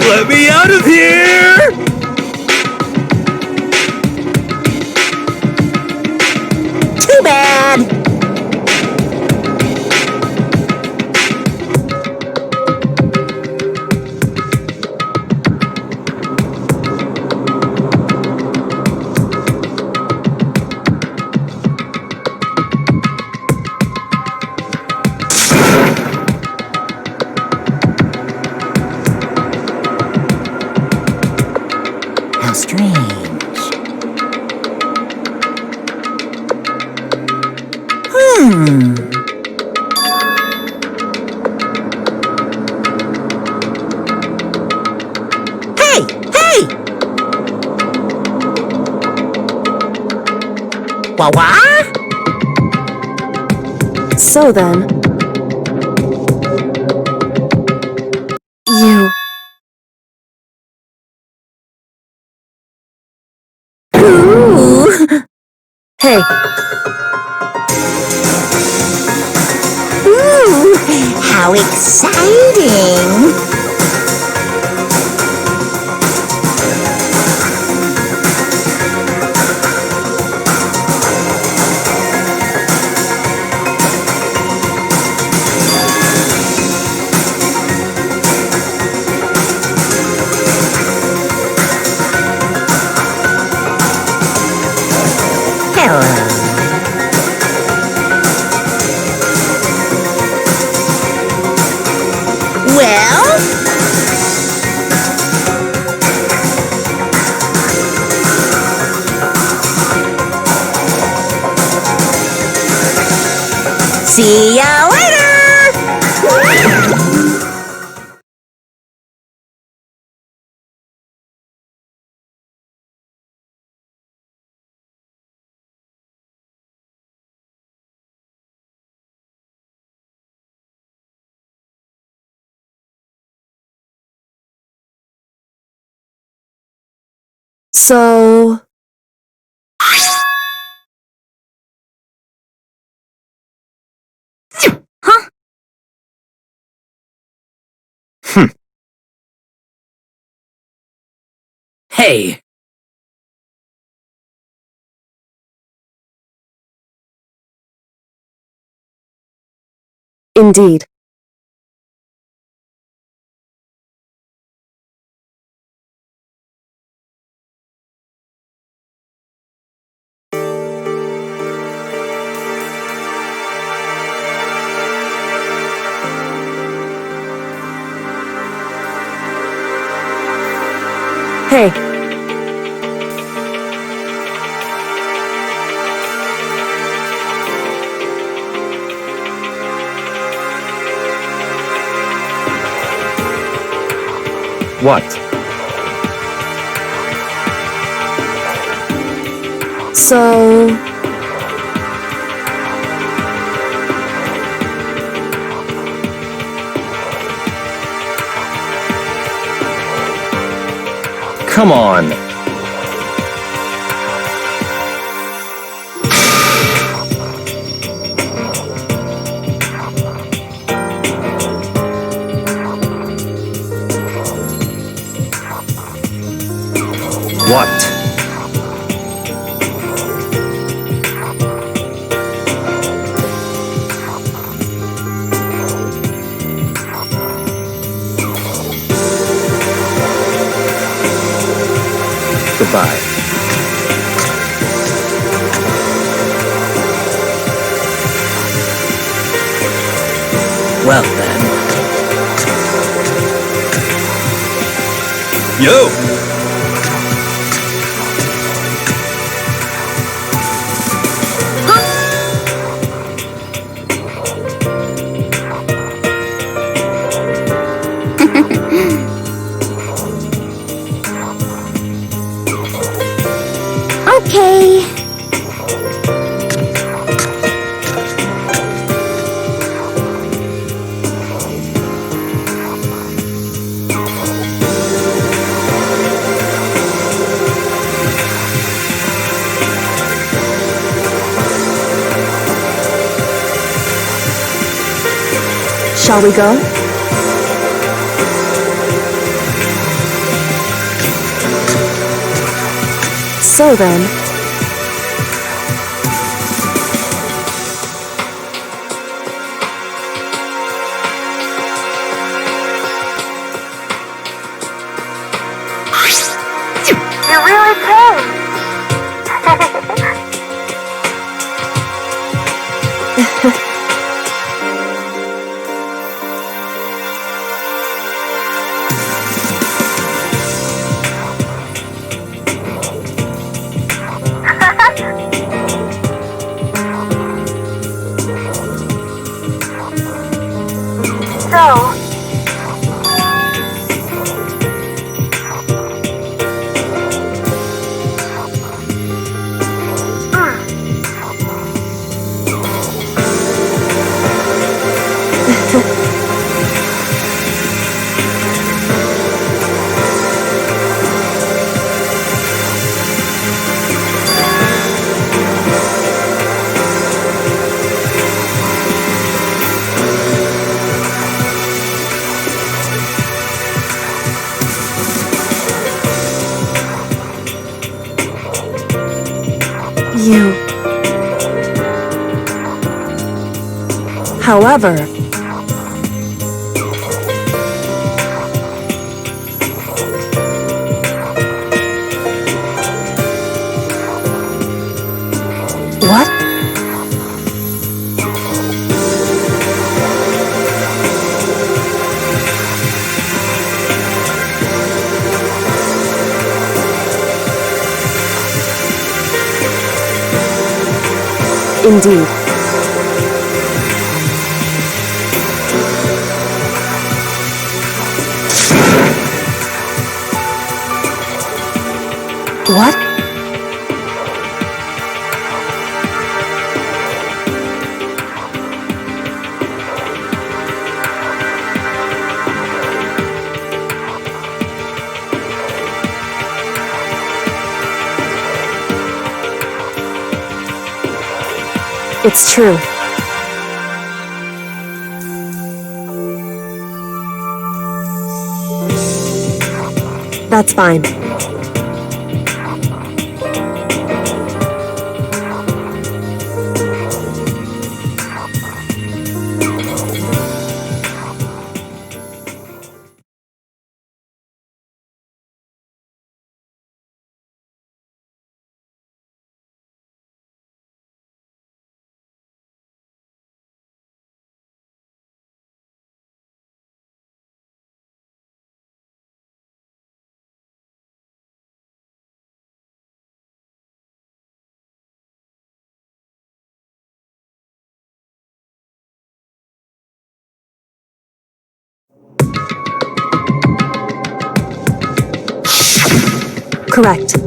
Let me out of here! Too bad! Wah-wah? So then... You... Ooh! Hey, Ooh! How exciting! Well? See ya later! so... Hey, Indeed. Hey, What? so... Come on. What? Goodbye. well then. Yo! Okay. Shall we go? So then... You really came. So, You... However... What? Indeed. What? It's true. That's fine. Correct.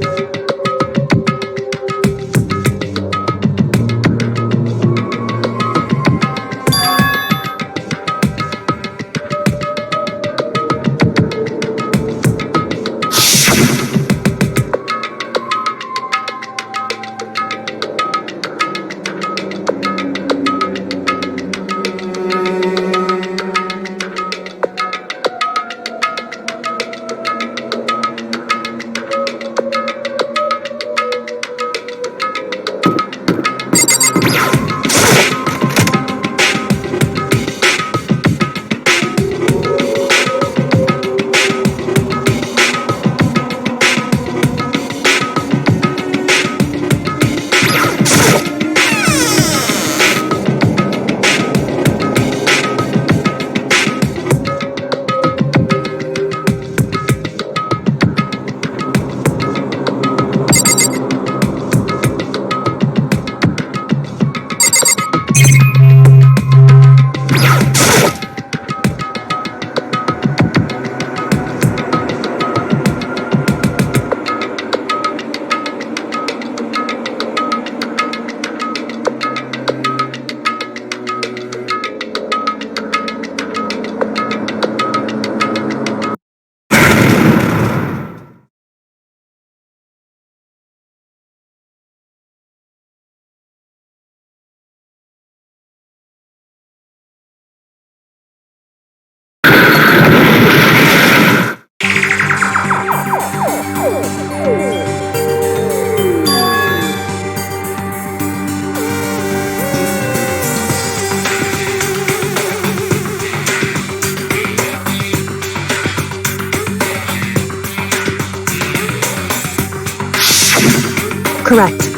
Correct.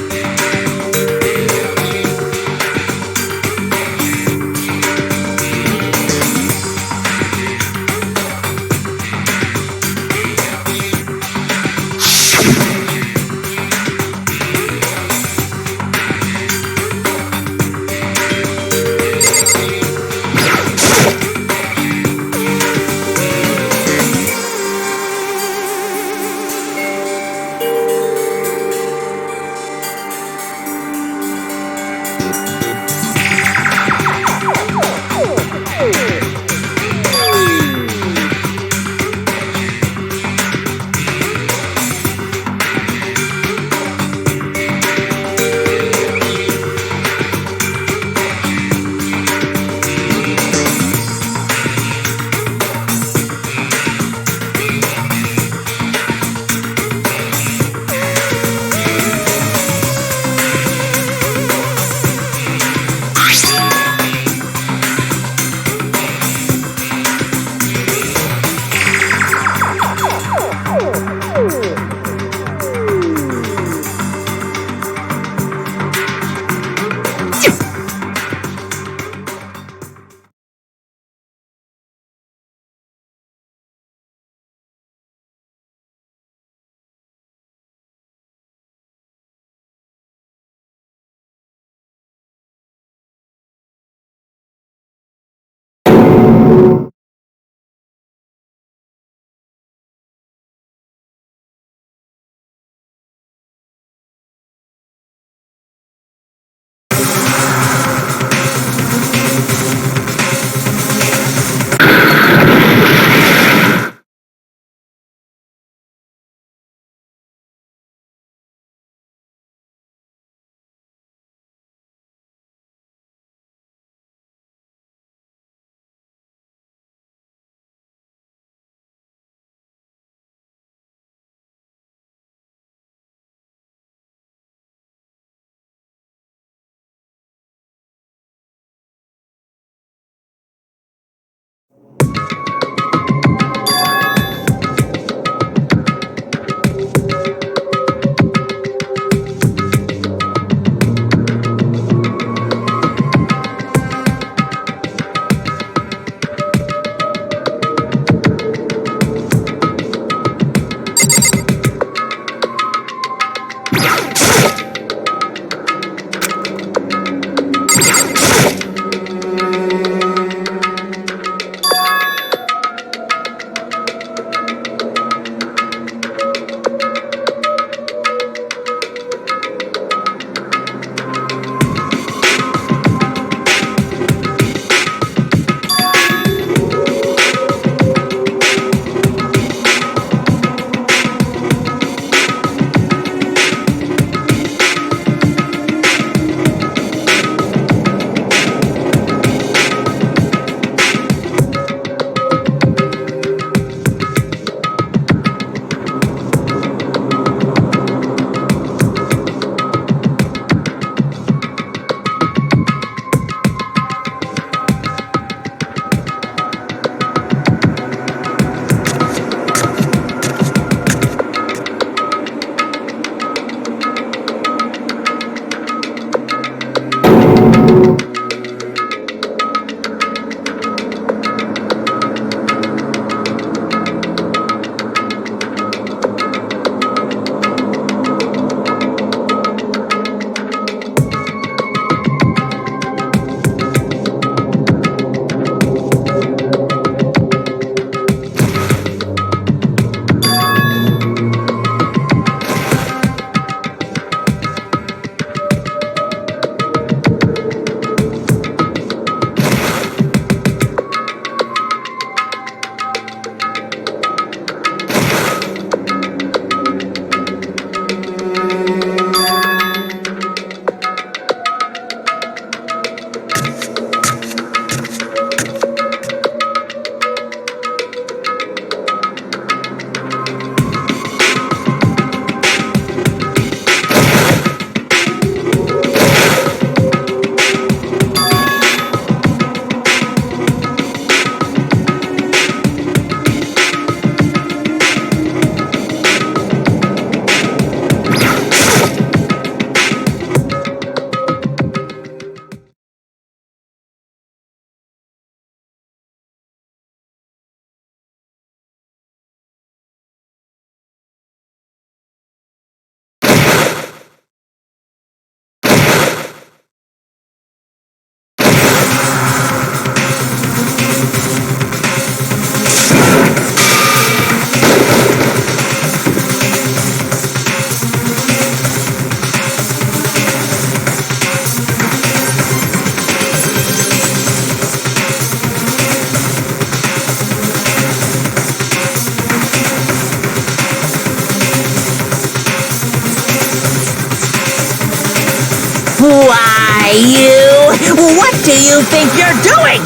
Why, you... What do you think you're doing?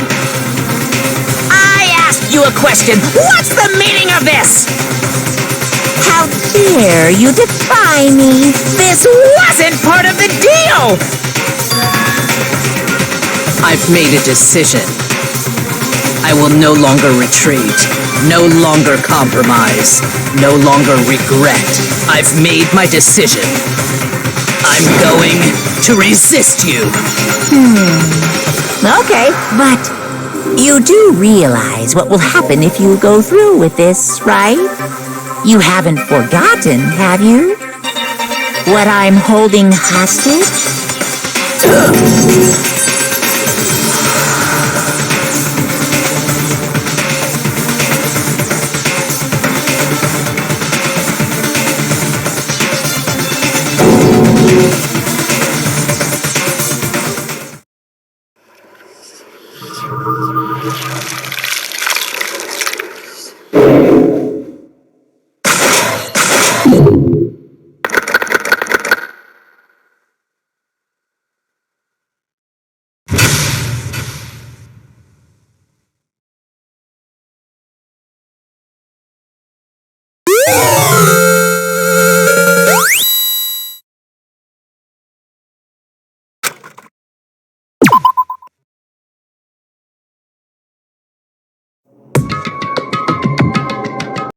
I asked you a question. What's the meaning of this? How dare you defy me? This wasn't part of the deal! I've made a decision. I will no longer retreat, no longer compromise, no longer regret. I've made my decision. I'm going to resist you. Okay, but you do realize what will happen if you go through with this, right? You haven't forgotten, have you? What I'm holding hostage?